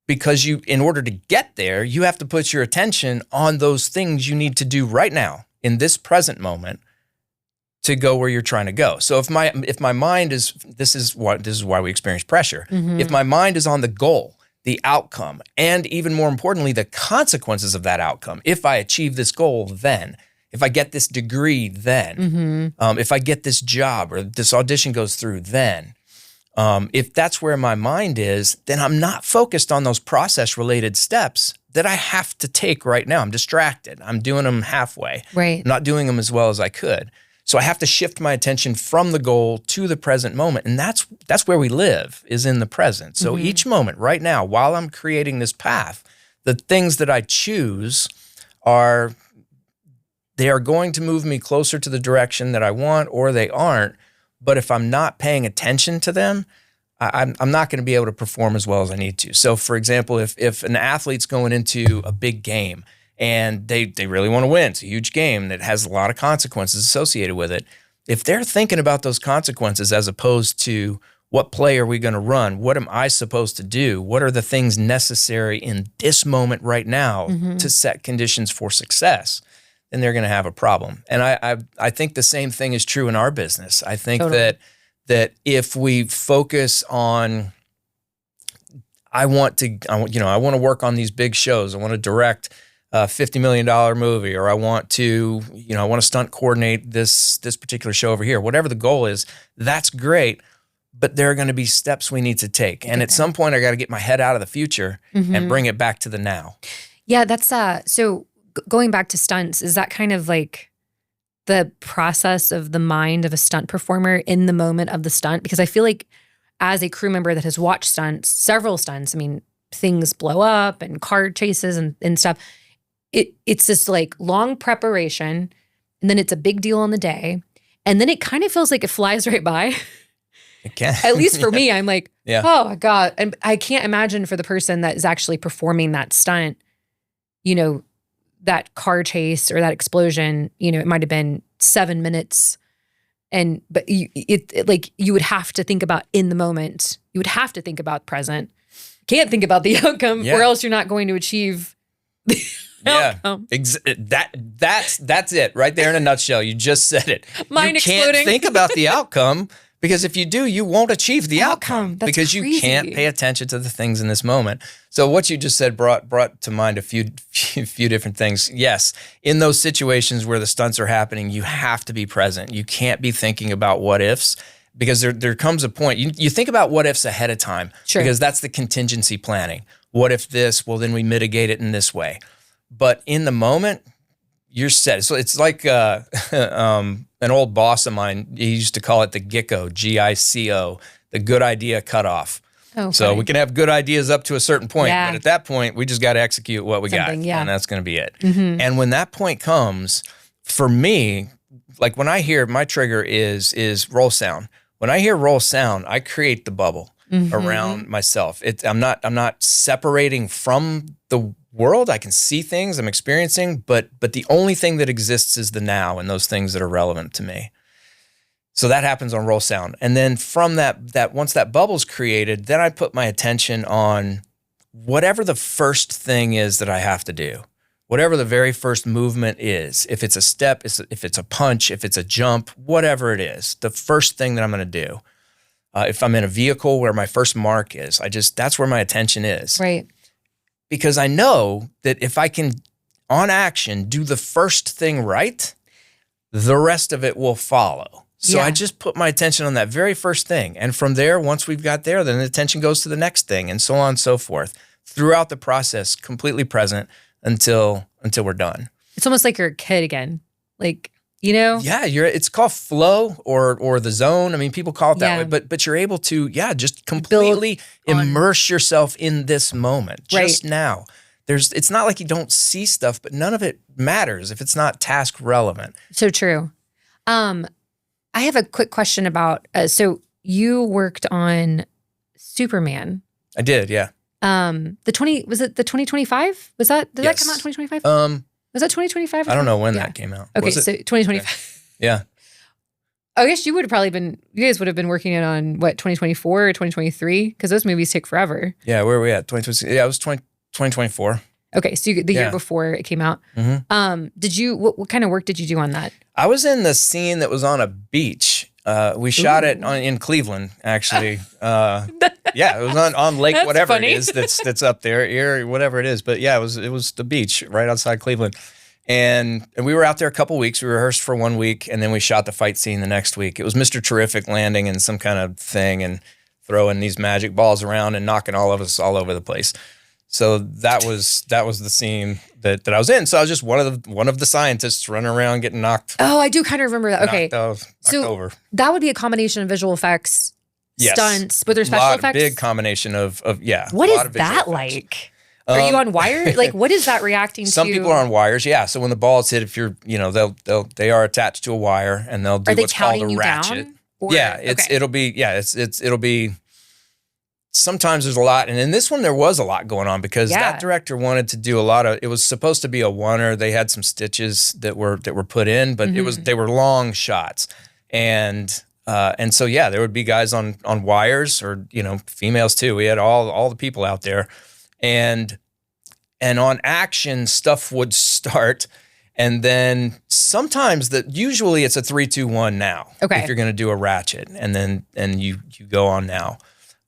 because in order to get there, you have to put your attention on those things you need to do right now in this present moment to go where you're trying to go. So if my mind is, this is why we experience pressure. If my mind is on the goal, the outcome, and even more importantly, the consequences of that outcome. If I achieve this goal, then if I get this degree, then if I get this job or this audition goes through, then if that's where my mind is, then I'm not focused on those process-related steps that I have to take right now. I'm distracted. I'm doing them halfway. Right. I'm not doing them as well as I could. So I have to shift my attention from the goal to the present moment. And that's where we live, is in the present. So each moment right now, while I'm creating this path, the things that I choose they are going to move me closer to the direction that I want, or they aren't. But if I'm not paying attention to them, I'm not going to be able to perform as well as I need to. So for example, if an athlete's going into a big game and they really want to win, it's a huge game that has a lot of consequences associated with it. If they're thinking about those consequences as opposed to what play are we going to run? What am I supposed to do? What are the things necessary in this moment right now to set conditions for success? Then they're going to have a problem. And I think the same thing is true in our business. I think that if we focus on, I want to work on these big shows. I want to direct a $50 million movie, or I want to stunt coordinate this particular show over here. Whatever the goal is, that's great. But there are going to be steps we need to take. And at some point, I got to get my head out of the future and bring it back to the now. Yeah, that's so going back to stunts, is that kind of like the process of the mind of a stunt performer in the moment of the stunt? Because I feel like as a crew member that has watched stunts, several stunts, I mean, things blow up and car chases and stuff. It's this like long preparation, and then it's a big deal on the day. And then it kind of feels like it flies right by. It can. At least for me, I'm like, yeah. Oh my God. And I can't imagine for the person that is actually performing that stunt, that car chase or that explosion, it might've been 7 minutes. But you would have to think about in the moment. You would have to think about present. Can't think about the outcome, or else you're not going to achieve the outcome. That's it right there in a nutshell. You just said it. Mind exploding. Can't think about the outcome, because if you do, you won't achieve the outcome. That's because crazy. You can't pay attention to the things in this moment. So what you just said brought to mind a few different things. Yes, in those situations where the stunts are happening, you have to be present. You can't be thinking about what ifs, because there comes a point. You think about what ifs ahead of time, because that's the contingency planning. What if this? Well, then we mitigate it in this way. But in the moment, you're set. So it's like an old boss of mine, he used to call it the GICO, GICO, the good idea cutoff. Oh, so funny. we can have good ideas up to a certain point, but at that point, we just got to execute what we got, and that's going to be it. And when that point comes, for me, like when I hear, my trigger is roll sound. When I hear roll sound, I create the bubble around myself. I'm not separating from the world. I can see things I'm experiencing, but the only thing that exists is the now and those things that are relevant to me. So that happens on roll sound. And then from that once that bubble's created, then I put my attention on whatever the first thing is that I have to do. Whatever the very first movement is. If it's a step, if it's a punch, if it's a jump, whatever it is, the first thing that I'm going to do. If I'm in a vehicle, where my first mark is, that's where my attention is. Right. Because I know that if I can, on action, do the first thing right, the rest of it will follow. So I just put my attention on that very first thing. And from there, once we've got there, then the attention goes to the next thing, and so on and so forth. Throughout the process, completely present until we're done. It's almost like you're a kid again. Yeah, it's called flow or the zone. I mean, people call it that way, but you're able to, just completely immerse yourself in this moment, just now. It's not like you don't see stuff, but none of it matters if it's not task relevant. So true. I have a quick question about, so you worked on Superman. I did, yeah. Was it the 2025? Did that come out in 2025? Was that 2025? I don't know when that came out. Okay, so 2025. Yeah. I guess you guys would have been working it on what, 2024 or 2023? Because those movies take forever. Yeah, where are we at? 2026? Yeah, it was 2024. Okay, so the year before it came out. What kind of work did you do on that? I was in the scene that was on a beach. We shot it in Cleveland, actually. It was on Lake, whatever funny. it is that's up there, Erie, whatever it is. But yeah, it was the beach right outside Cleveland. And we were out there a couple weeks. We rehearsed for 1 week, and then we shot the fight scene the next week. It was Mr. Terrific landing in some kind of thing and throwing these magic balls around and knocking all of us all over the place. So that was the scene that I was in. So I was just one of the scientists running around getting knocked. Oh, I do kind of remember that. Okay. Knocked over. That would be a combination of visual effects, Yes. stunts, but there's special effects. Big combination of yeah. What a is lot of visual that effects. like? Are you on wire? Like, what is that reacting to? Some people are on wires, yeah. So when the ball's hit, if you're, they are attached to a wire, and they'll do what's called a ratchet. Down? Or, yeah, it'll be. Sometimes there's a lot, and in this one there was a lot going on because that director wanted to do a lot of. It was supposed to be a oneer. They had some stitches that were put in, but they were long shots, and so yeah, there would be guys on wires or females too. We had all the people out there. And on action, stuff would start, and then sometimes usually it's a 3, 2, 1 now. Okay. If you're going to do a ratchet, and you go on now.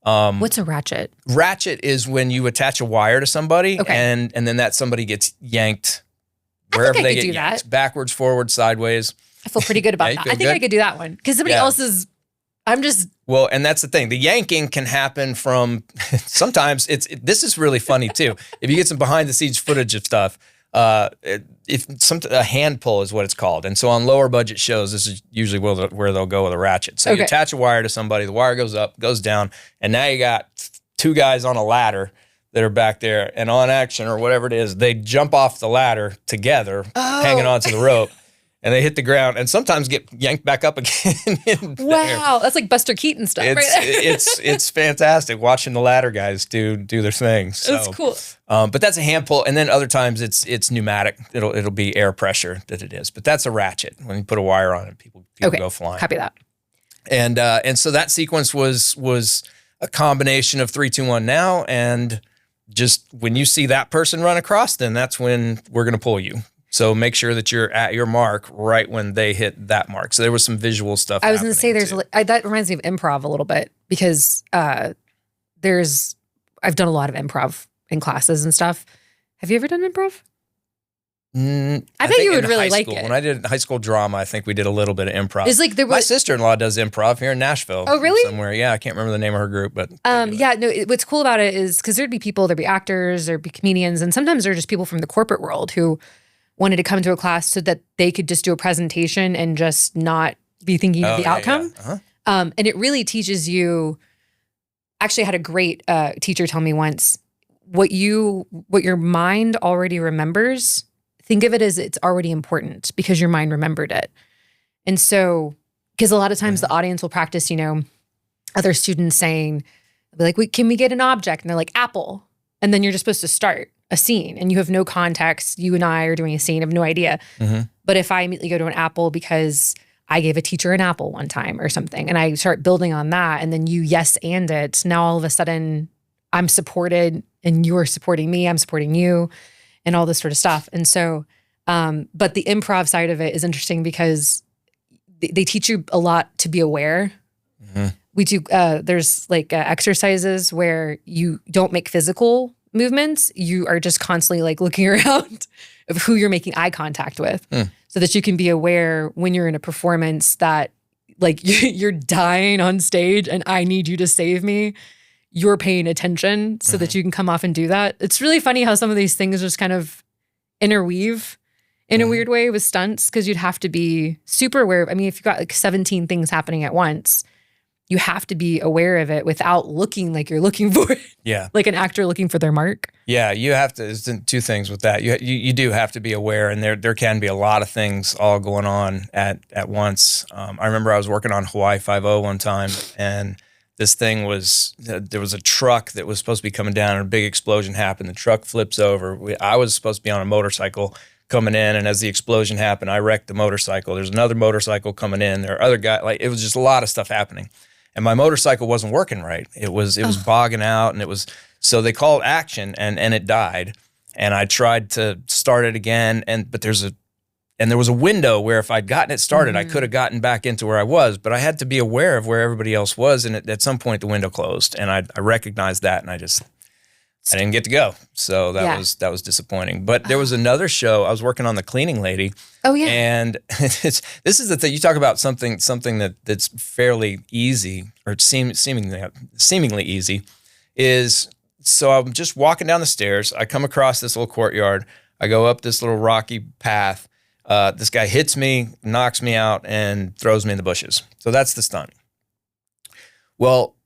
What's a ratchet? Ratchet is when you attach a wire to somebody, Okay. and then that somebody gets yanked wherever they get yanked, backwards, forward, sideways. I feel pretty good about Yeah, that. you I feel think I good? could do that one because somebody else is. I'm just. Well, and that's the thing. The yanking can happen from sometimes this is really funny too. If you get some behind the scenes footage of stuff, a hand pull is what it's called. And so on lower budget shows, this is usually where they'll go with a ratchet. So you attach a wire to somebody, the wire goes up, goes down, and now you got 2 guys on a ladder that are back there, and on action or whatever it is, they jump off the ladder together, hanging onto the rope. And they hit the ground and sometimes get yanked back up again. Wow, that's like Buster Keaton stuff, right there. It's fantastic watching the ladder guys do their thing. So, that's cool. But that's a hand pull, and then other times it's pneumatic. It'll be air pressure that it is. But that's a ratchet. When you put a wire on it, people go flying. Copy that. And so that sequence was a combination of 3, 2, 1 now, and just when you see that person run across, then that's when we're gonna pull you. So make sure that you're at your mark right when they hit that mark. So there was some visual stuff. I was going to say that reminds me of improv a little bit because I've done a lot of improv in classes and stuff. Have you ever done improv? I bet you would really like it. When I did high school drama, I think we did a little bit of improv. It's like my sister-in-law does improv here in Nashville. Oh, really? Somewhere. Yeah, I can't remember the name of her group, but what's cool about it is because there'd be actors, there'd be comedians, and sometimes they're just people from the corporate world who wanted to come to a class so that they could just do a presentation and just not be thinking of the outcome. Yeah. Uh-huh. And it really teaches you. Actually, I had a great teacher tell me once, what your mind already remembers, think of it as it's already important because your mind remembered it. And so, because a lot of times the audience will practice, other students saying, they'll be like, can we get an object? And they're like, apple. And then you're just supposed to start a scene and you have no context. You and I are doing a scene, I have no idea. Mm-hmm. But if I immediately go to an apple because I gave a teacher an apple one time or something, and I start building on that, and then you yes and it, now all of a sudden I'm supported and you're supporting me, I'm supporting you, and all this sort of stuff. And so, but the improv side of it is interesting because they teach you a lot to be aware. Mm-hmm. We do, there's like exercises where you don't make physical movements. You are just constantly like looking around of who you're making eye contact with so that you can be aware when you're in a performance that like you're dying on stage and I need you to save me. You're paying attention so that you can come off and do that. It's really funny how some of these things just kind of interweave in a weird way with stunts because you'd have to be super aware. I mean, if you've got like 17 things happening at once, you have to be aware of it without looking like you're looking for it. Yeah. Like an actor looking for their mark. Yeah, you have to, there's 2 things with that. You do have to be aware, and there can be a lot of things all going on at once. I remember I was working on Hawaii Five-0 one time, and this thing there was a truck that was supposed to be coming down, and a big explosion happened. The truck flips over. I was supposed to be on a motorcycle coming in, and as the explosion happened, I wrecked the motorcycle. There's another motorcycle coming in. There are other guys. Like, it was just a lot of stuff happening. And my motorcycle wasn't working right. It was bogging out, and so they called action, and it died. And I tried to start it again, but there was a window where if I'd gotten it started, I could have gotten back into where I was, but I had to be aware of where everybody else was, and at some point the window closed, and I recognized that, and I didn't get to go. So that was disappointing. But there was another show. I was working on The Cleaning Lady. Oh yeah. And this is the thing. You talk about something that's fairly easy or seemingly easy. Is so I'm just walking down the stairs. I come across this little courtyard. I go up this little rocky path. This guy hits me, knocks me out, and throws me in the bushes. So that's the stunt. Well,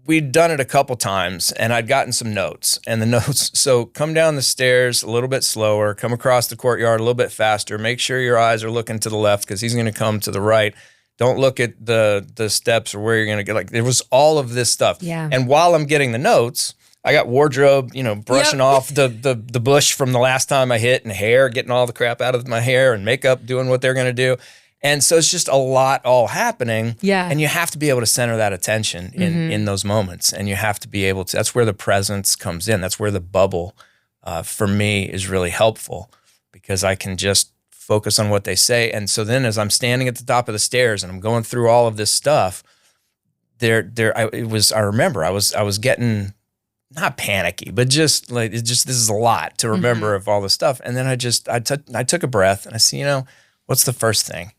we'd done it a couple times, and I'd gotten some notes. And the notes, so come down the stairs a little bit slower, come across the courtyard a little bit faster, make sure your eyes are looking to the left because he's going to come to the right. Don't look at the steps or where you're going to get. Like, there was all of this stuff. Yeah. And while I'm getting the notes, I got wardrobe, brushing off the bush from the last time I hit, and hair, getting all the crap out of my hair, and makeup, doing what they're going to do. And so it's just a lot all happening. Yeah. And you have to be able to center that attention in those moments. And you have to be able to, that's where the presence comes in. That's where the bubble, for me, is really helpful, because I can just focus on what they say. And so then as I'm standing at the top of the stairs and I'm going through all of this stuff, I remember I was getting, not panicky, but just like, this is a lot to remember of all this stuff. And then I took a breath and I said, what's the first thing?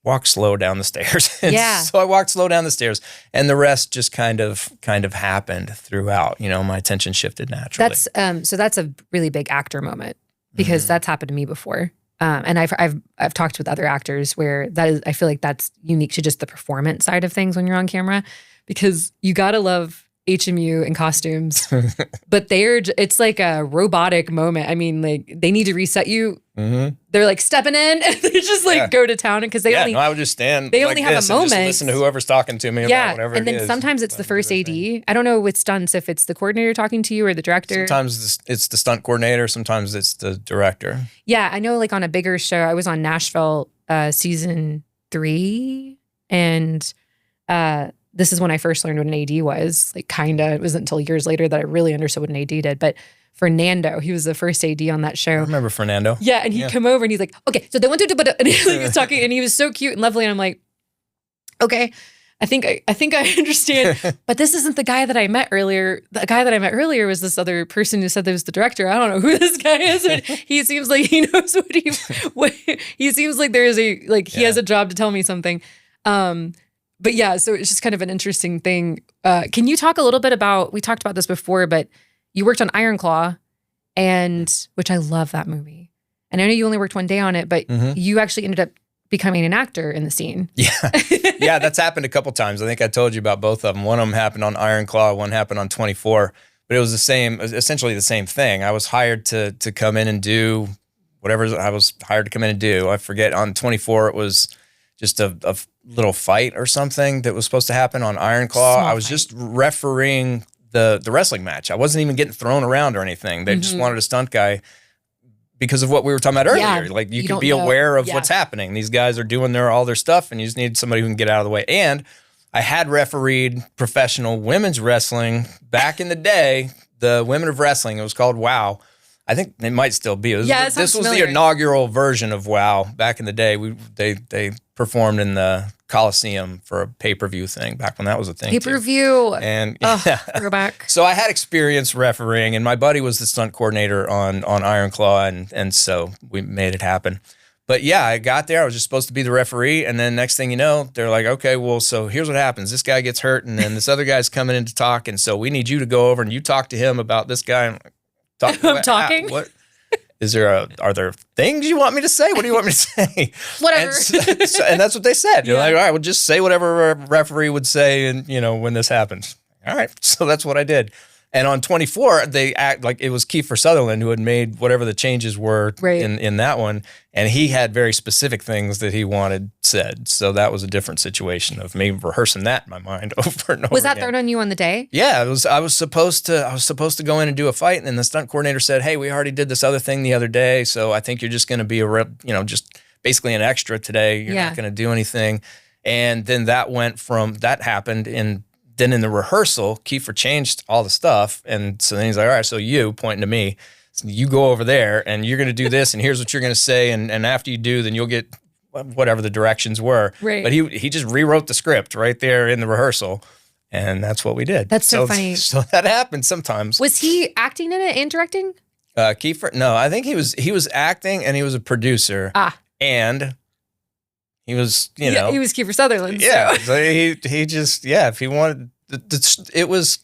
Walk slow down the stairs. Yeah. So I walked slow down the stairs, and the rest just kind of happened throughout. My attention shifted naturally. That's a really big actor moment, because that's happened to me before. And I've talked with other actors where I feel like that's unique to just the performance side of things when you're on camera, because you gotta love HMU and costumes, but it's like a robotic moment. I mean, like, they need to reset you. They're like stepping in and they just go to town, because I would just stand. They only have a moment. And just listen to whoever's talking to me about whatever it is. And then sometimes it's the first AD. I don't know with stunts if it's the coordinator talking to you or the director. Sometimes it's the stunt coordinator. Sometimes it's the director. Yeah, I know. Like on a bigger show, I was on Nashville season 3, and this is when I first learned what an AD was. Like, kinda. It wasn't until years later that I really understood what an AD did. But Fernando, he was the first AD on that show. I remember Fernando. Yeah, and he'd come over and he's like, okay, so they want to do, and he was talking, and he was so cute and lovely, and I'm like, okay, I think I understand, but this isn't the guy that I met earlier. The guy that I met earlier was this other person who said that was the director. I don't know who this guy is, but he seems like he knows what he seems like there is he has a job to tell me something. But yeah, so it's just kind of an interesting thing. Can you talk a little bit about, we talked about this before, but you worked on Iron Claw, which I love that movie. And I know you only worked one day on it, but you actually ended up becoming an actor in the scene. Yeah. Yeah, that's happened a couple times. I think I told you about both of them. One of them happened on Iron Claw, one happened on 24, but it was essentially the same thing. I was hired to come in and do whatever I was hired to come in and do. I forget, on 24, it was just a little fight or something that was supposed to happen. On Iron Claw, I was just refereeing the wrestling match. I wasn't even getting thrown around or anything. They just wanted a stunt guy because of what we were talking about earlier. Yeah, like, you can be aware of what's happening. These guys are doing all their stuff, and you just need somebody who can get out of the way. And I had refereed professional women's wrestling back in the day, the Women of Wrestling. It was called WOW. I think it might still be. This was the inaugural version of WOW back in the day. They performed in the Coliseum for a pay-per-view thing back when that was a thing. Pay-per-view. And throwback. So I had experience refereeing, and my buddy was the stunt coordinator on Iron Claw, and so we made it happen. But yeah, I got there. I was just supposed to be the referee, and then next thing you know, they're like, okay, well, so here's what happens. This guy gets hurt, and then this other guy's coming in to talk, and so we need you to go over and you talk to him about this guy. I'm talking? What? Are there things you want me to say? What do you want me to say? Whatever. And that's what they said. You're like, all right, well, just say whatever a referee would say, and when this happens. All right. So that's what I did. And on 24, they act like it was Kiefer Sutherland who had made whatever the changes were in that one. And he had very specific things that he wanted said. So that was a different situation of me rehearsing that in my mind over and over. Was that thrown on you on the day? Yeah, it was. I was supposed to go in and do a fight, and then the stunt coordinator said, "Hey, we already did this other thing the other day, so I think you're just going to be just basically an extra today. You're not going to do anything." And then that happened then in the rehearsal, Kiefer changed all the stuff. And so then he's like, all right, so you, pointing to me, so you go over there and you're going to do this, and here's what you're going to say. And after you do, then you'll get whatever the directions were. Right. But he just rewrote the script right there in the rehearsal. And that's what we did. That's so funny. So that happens sometimes. Was he acting in it and directing? Kiefer? No, I think he was acting, and he was a producer. And he was, he was Kiefer Sutherland. Yeah. So he just, if he wanted, it was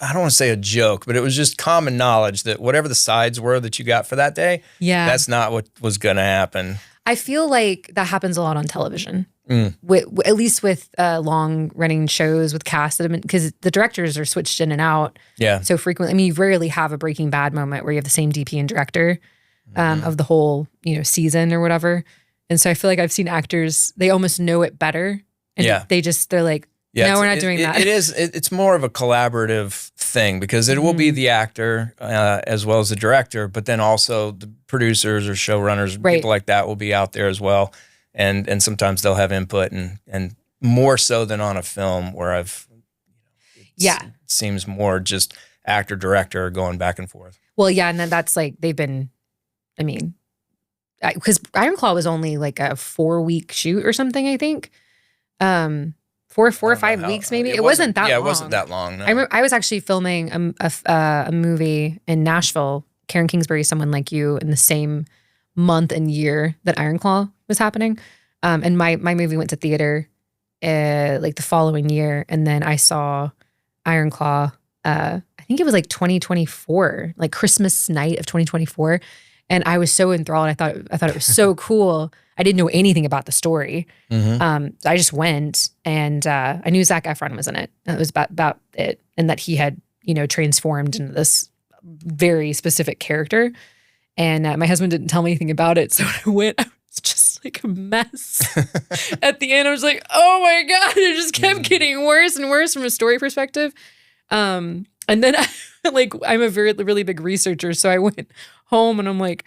I don't want to say a joke, but it was just common knowledge that whatever the sides were that you got for that day, Yeah. that's not what was going to happen. I feel like that happens a lot on television, at least with long running shows with casts that have been, because the directors are switched in and out Yeah. so frequently. I mean, you rarely have a Breaking Bad moment where you have the same DP and director of the whole, season or whatever. And so I feel like I've seen actors, they almost know it better. And Yeah. they're like, no, we're not doing that. It's more of a collaborative thing because it will be the actor as well as the director, but then also the producers or showrunners, people like that will be out there as well. And sometimes they'll have input and more so than on a film where it seems more just actor, director going back and forth. Well, yeah. And then that's like, they've been, I mean, because Iron Claw was only like a 4-week shoot or something, I think. 4 or 5 weeks, maybe. It wasn't that long. Yeah, it wasn't that long. No. I was actually filming a movie in Nashville, Karen Kingsbury, Someone Like You, in the same month and year that Iron Claw was happening. And my movie went to theater like the following year. And then I saw Iron Claw, I think it was like 2024, like Christmas night of 2024. And I was so enthralled. I thought it was so cool. I didn't know anything about the story. So I just went, and I knew Zac Efron was in it. That was about it, and that he had transformed into this very specific character. And my husband didn't tell me anything about it, so when I went, I was just like a mess. At the end, I was like, "Oh my god!" It just kept getting worse and worse from a story perspective. And then I'm a really big researcher, so I went home and I'm like,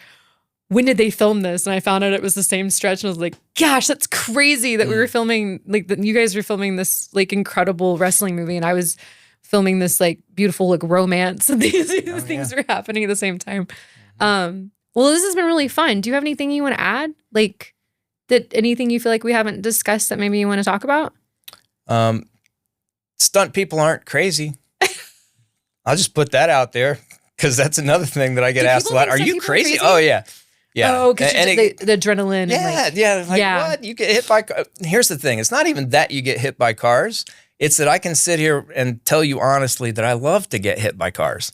when did they film this? And I found out it was the same stretch, and I was like, gosh, that's crazy that we were filming, like, that you guys were filming this like incredible wrestling movie, and I was filming this like beautiful like romance, and these things were happening at the same time. Well, this has been really fun. Do you have anything you want to add? Like, anything you feel like we haven't discussed that maybe you want to talk about? Stunt people aren't crazy. I'll just put that out there because that's another thing that I get asked a lot. Are you crazy? Oh, yeah. Yeah. Oh, because the adrenaline. Yeah, and what? You get hit by cars. Here's the thing. It's not even that you get hit by cars. It's that I can sit here and tell you honestly that I love to get hit by cars.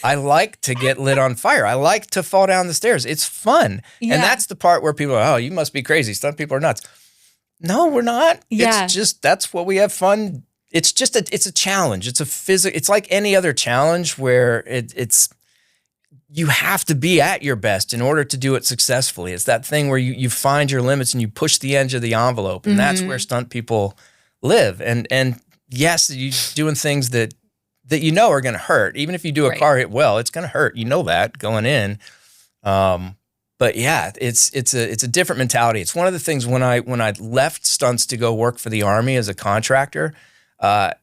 I like to get lit on fire. I like to fall down the stairs. It's fun. Yeah. And that's the part where people are, oh, you must be crazy. Stunt people are nuts. No, we're not. Yeah. It's just, that's what we have fun. It's just it's a challenge. It's it's like any other challenge where it's, you have to be at your best in order to do it successfully. It's that thing where you find your limits and you push the edge of the envelope. And that's where stunt people live. And yes, you're doing things that are going to hurt. Even if you do a car hit well, it's going to hurt. You know that going in. But yeah, it's a different mentality. It's one of the things when I left stunts to go work for the Army as a contractor, I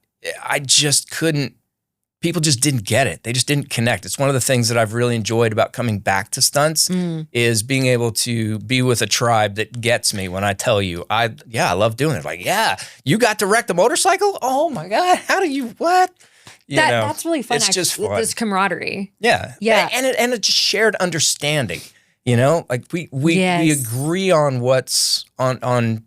just couldn't. People just didn't get it. They just didn't connect. It's one of the things that I've really enjoyed about coming back to stunts is being able to be with a tribe that gets me when I tell you, I love doing it. Like, yeah, you got to wreck the motorcycle? Oh my God, how do you, what? That's really fun. It's just fun. This camaraderie. Yeah. Yeah. And it's just shared understanding, like we agree on what's on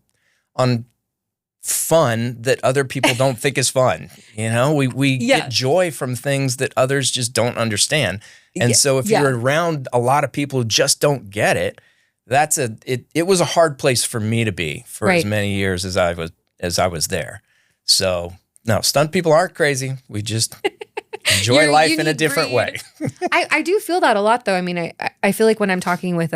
fun that other people don't think is fun. We get joy from things that others just don't understand. And so if you're around a lot of people who just don't get it, it was a hard place for me to be for as many years as I was there. So no, stunt people aren't crazy. We just enjoy life in a different way. I do feel that a lot though. I mean, I feel like when I'm talking with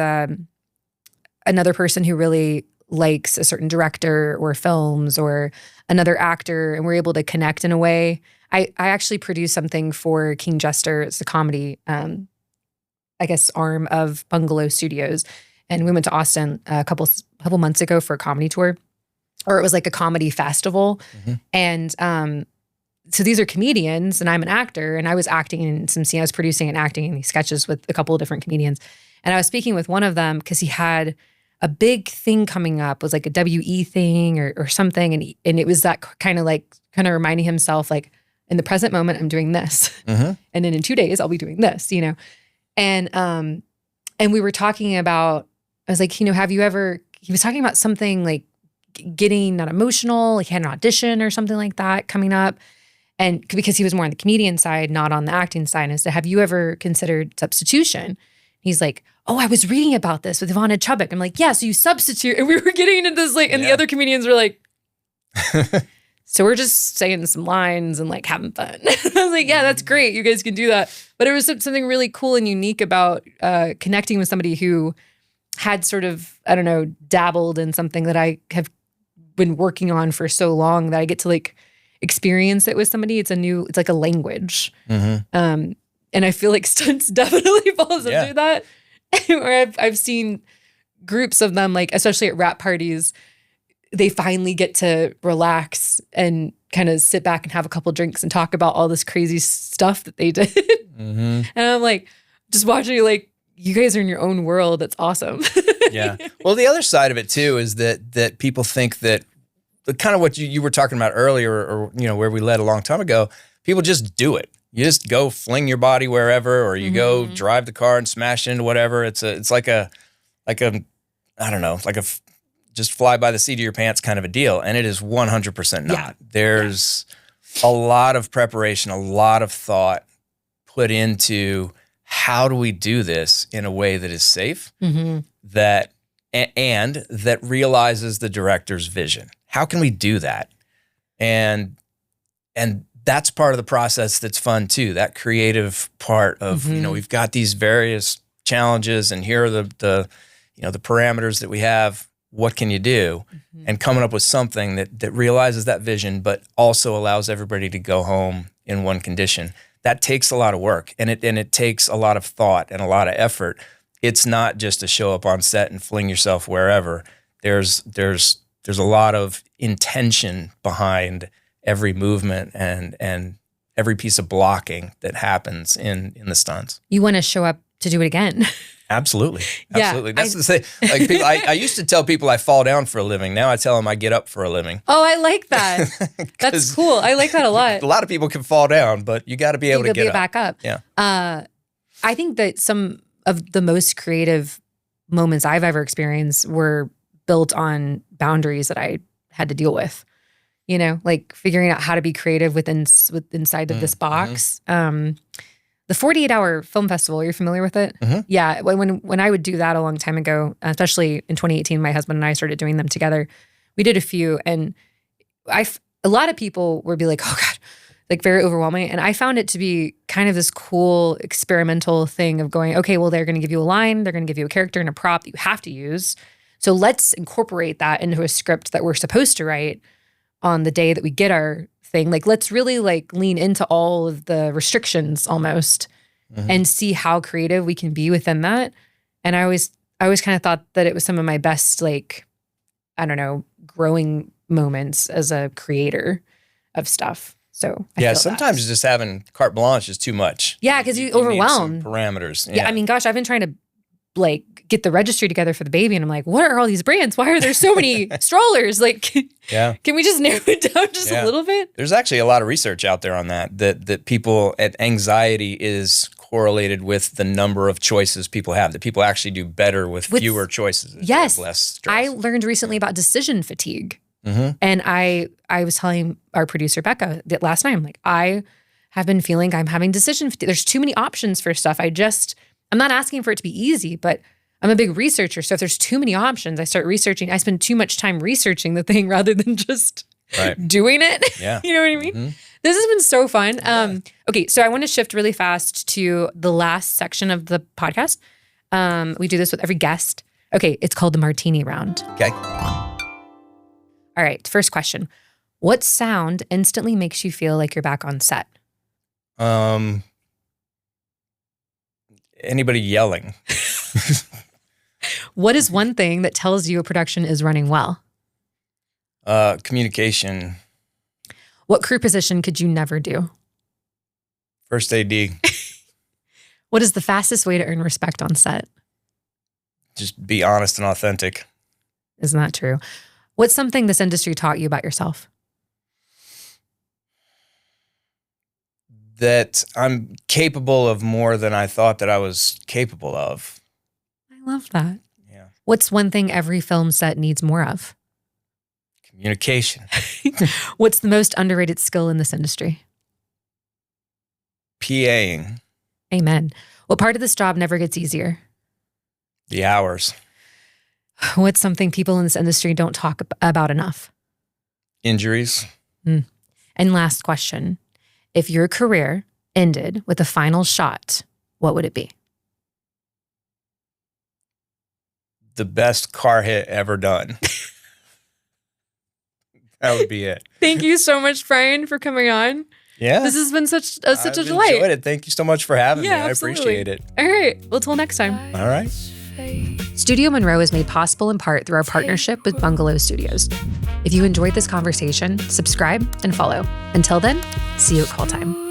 another person who really likes a certain director or films or another actor, and we're able to connect in a way. I actually produced something for King Jester. It's the comedy, I guess, arm of Bungalow Studios. And we went to Austin a couple months ago for a comedy tour, or it was like a comedy festival. And so these are comedians and I'm an actor, and I was acting in some scene. I was producing and acting in these sketches with a couple of different comedians. And I was speaking with one of them because he had a big thing coming up, was like a WE thing or something. And it was that kind of reminding himself, like, in the present moment, I'm doing this. And then in 2 days, I'll be doing this, And we were talking about, I was like, have you ever, he was talking about something like getting not emotional, like he had an audition or something like that coming up. And because he was more on the comedian side, not on the acting side. And I said, have you ever considered substitution? He's like, oh, I was reading about this with Ivana Chubbuck. I'm like, yeah, so you substitute. And we were getting into this, like, and the other comedians were like, so we're just saying some lines and like having fun. I was like, yeah, that's great. You guys can do that. But it was something really cool and unique about connecting with somebody who had sort of, I don't know, dabbled in something that I have been working on for so long that I get to like experience it with somebody. It's like a language. And I feel like Stunts definitely falls into that. Where I've seen groups of them, like especially at rap parties, they finally get to relax and kind of sit back and have a couple drinks and talk about all this crazy stuff that they did. And I'm like, just watching, like, you guys are in your own world. It's awesome. Yeah. Well, the other side of it too is that people think that the kind of what you were talking about earlier, or where we led a long time ago, people just do it. You just go fling your body wherever, or you go drive the car and smash into whatever. It's like a I don't know, like a just fly by the seat of your pants kind of a deal. And it is 100% not. Yeah. There's a lot of preparation, a lot of thought put into how do we do this in a way that is safe, that and that realizes the director's vision. How can we do that? And that's part of the process that's fun too. That creative part of, we've got these various challenges and here are the parameters that we have. What can you do? And coming up with something that realizes that vision, but also allows everybody to go home in one condition. That takes a lot of work, and it takes a lot of thought and a lot of effort. It's not just to show up on set and fling yourself wherever. There's a lot of intention behind every movement and every piece of blocking that happens in the stunts. You want to show up to do it again. Absolutely. Yeah, Absolutely. That's the thing. Like people, I used to tell people I fall down for a living. Now I tell them I get up for a living. Oh, I like that. That's cool. I like that a lot. A lot of people can fall down, but you got to be able to get back up. Yeah. I think that some of the most creative moments I've ever experienced were built on boundaries that I had to deal with. Like figuring out how to be creative inside of this box. The 48-hour film festival, you're familiar with it? Yeah. When I would do that a long time ago, especially in 2018, my husband and I started doing them together. We did a few, and a lot of people would be like, oh God, like very overwhelming. And I found it to be kind of this cool experimental thing of going, okay, well, they're going to give you a line, they're going to give you a character and a prop that you have to use. So let's incorporate that into a script that we're supposed to write on the day that we get our thing. Like, let's really like lean into all of the restrictions almost and see how creative we can be within that. And I always kind of thought that it was some of my best, like, I don't know, growing moments as a creator of stuff. So I feel sometimes just having carte blanche is too much. Yeah, because you overwhelm need some parameters. Yeah, I mean, gosh, I've been trying to like get the registry together for the baby, and I'm like, what are all these brands? Why are there so many strollers? Like, can we just narrow it down just a little bit? There's actually a lot of research out there on that people anxiety is correlated with the number of choices people have, that people actually do better with fewer choices. Yes. Less stress. I learned recently about decision fatigue. And I was telling our producer, Becca, that last night, I'm like, I have been feeling I'm having decision fatigue. There's too many options for stuff. I'm not asking for it to be easy, but I'm a big researcher. So if there's too many options, I start researching. I spend too much time researching the thing rather than just doing it. Yeah. You know what I mean? This has been so fun. Okay, so I want to shift really fast to the last section of the podcast. We do this with every guest. Okay, it's called the Martini Round. Okay. All right, first question. What sound instantly makes you feel like you're back on set? Anybody yelling. What is one thing that tells you a production is running well? Communication. What crew position could you never do? First AD. What is the fastest way to earn respect on set? Just be honest and authentic. Isn't that true? What's something this industry taught you about yourself? That I'm capable of more than I thought that I was capable of. I love that. Yeah. What's one thing every film set needs more of? Communication. What's the most underrated skill in this industry? PAing. Amen. What part of this job never gets easier? The hours. What's something people in this industry don't talk about enough? Injuries. And last question. If your career ended with a final shot, what would it be? The best car hit ever done. That would be it. Thank you so much, Brian, for coming on. Yeah. This has been such a I've delight. enjoyed it. Thank you so much for having me. I absolutely. appreciate it. All right. Well, till next time. All right. Studio Monroe is made possible in part through our partnership with Bungalow Studios. If you enjoyed this conversation, subscribe and follow. Until then, see you at call time.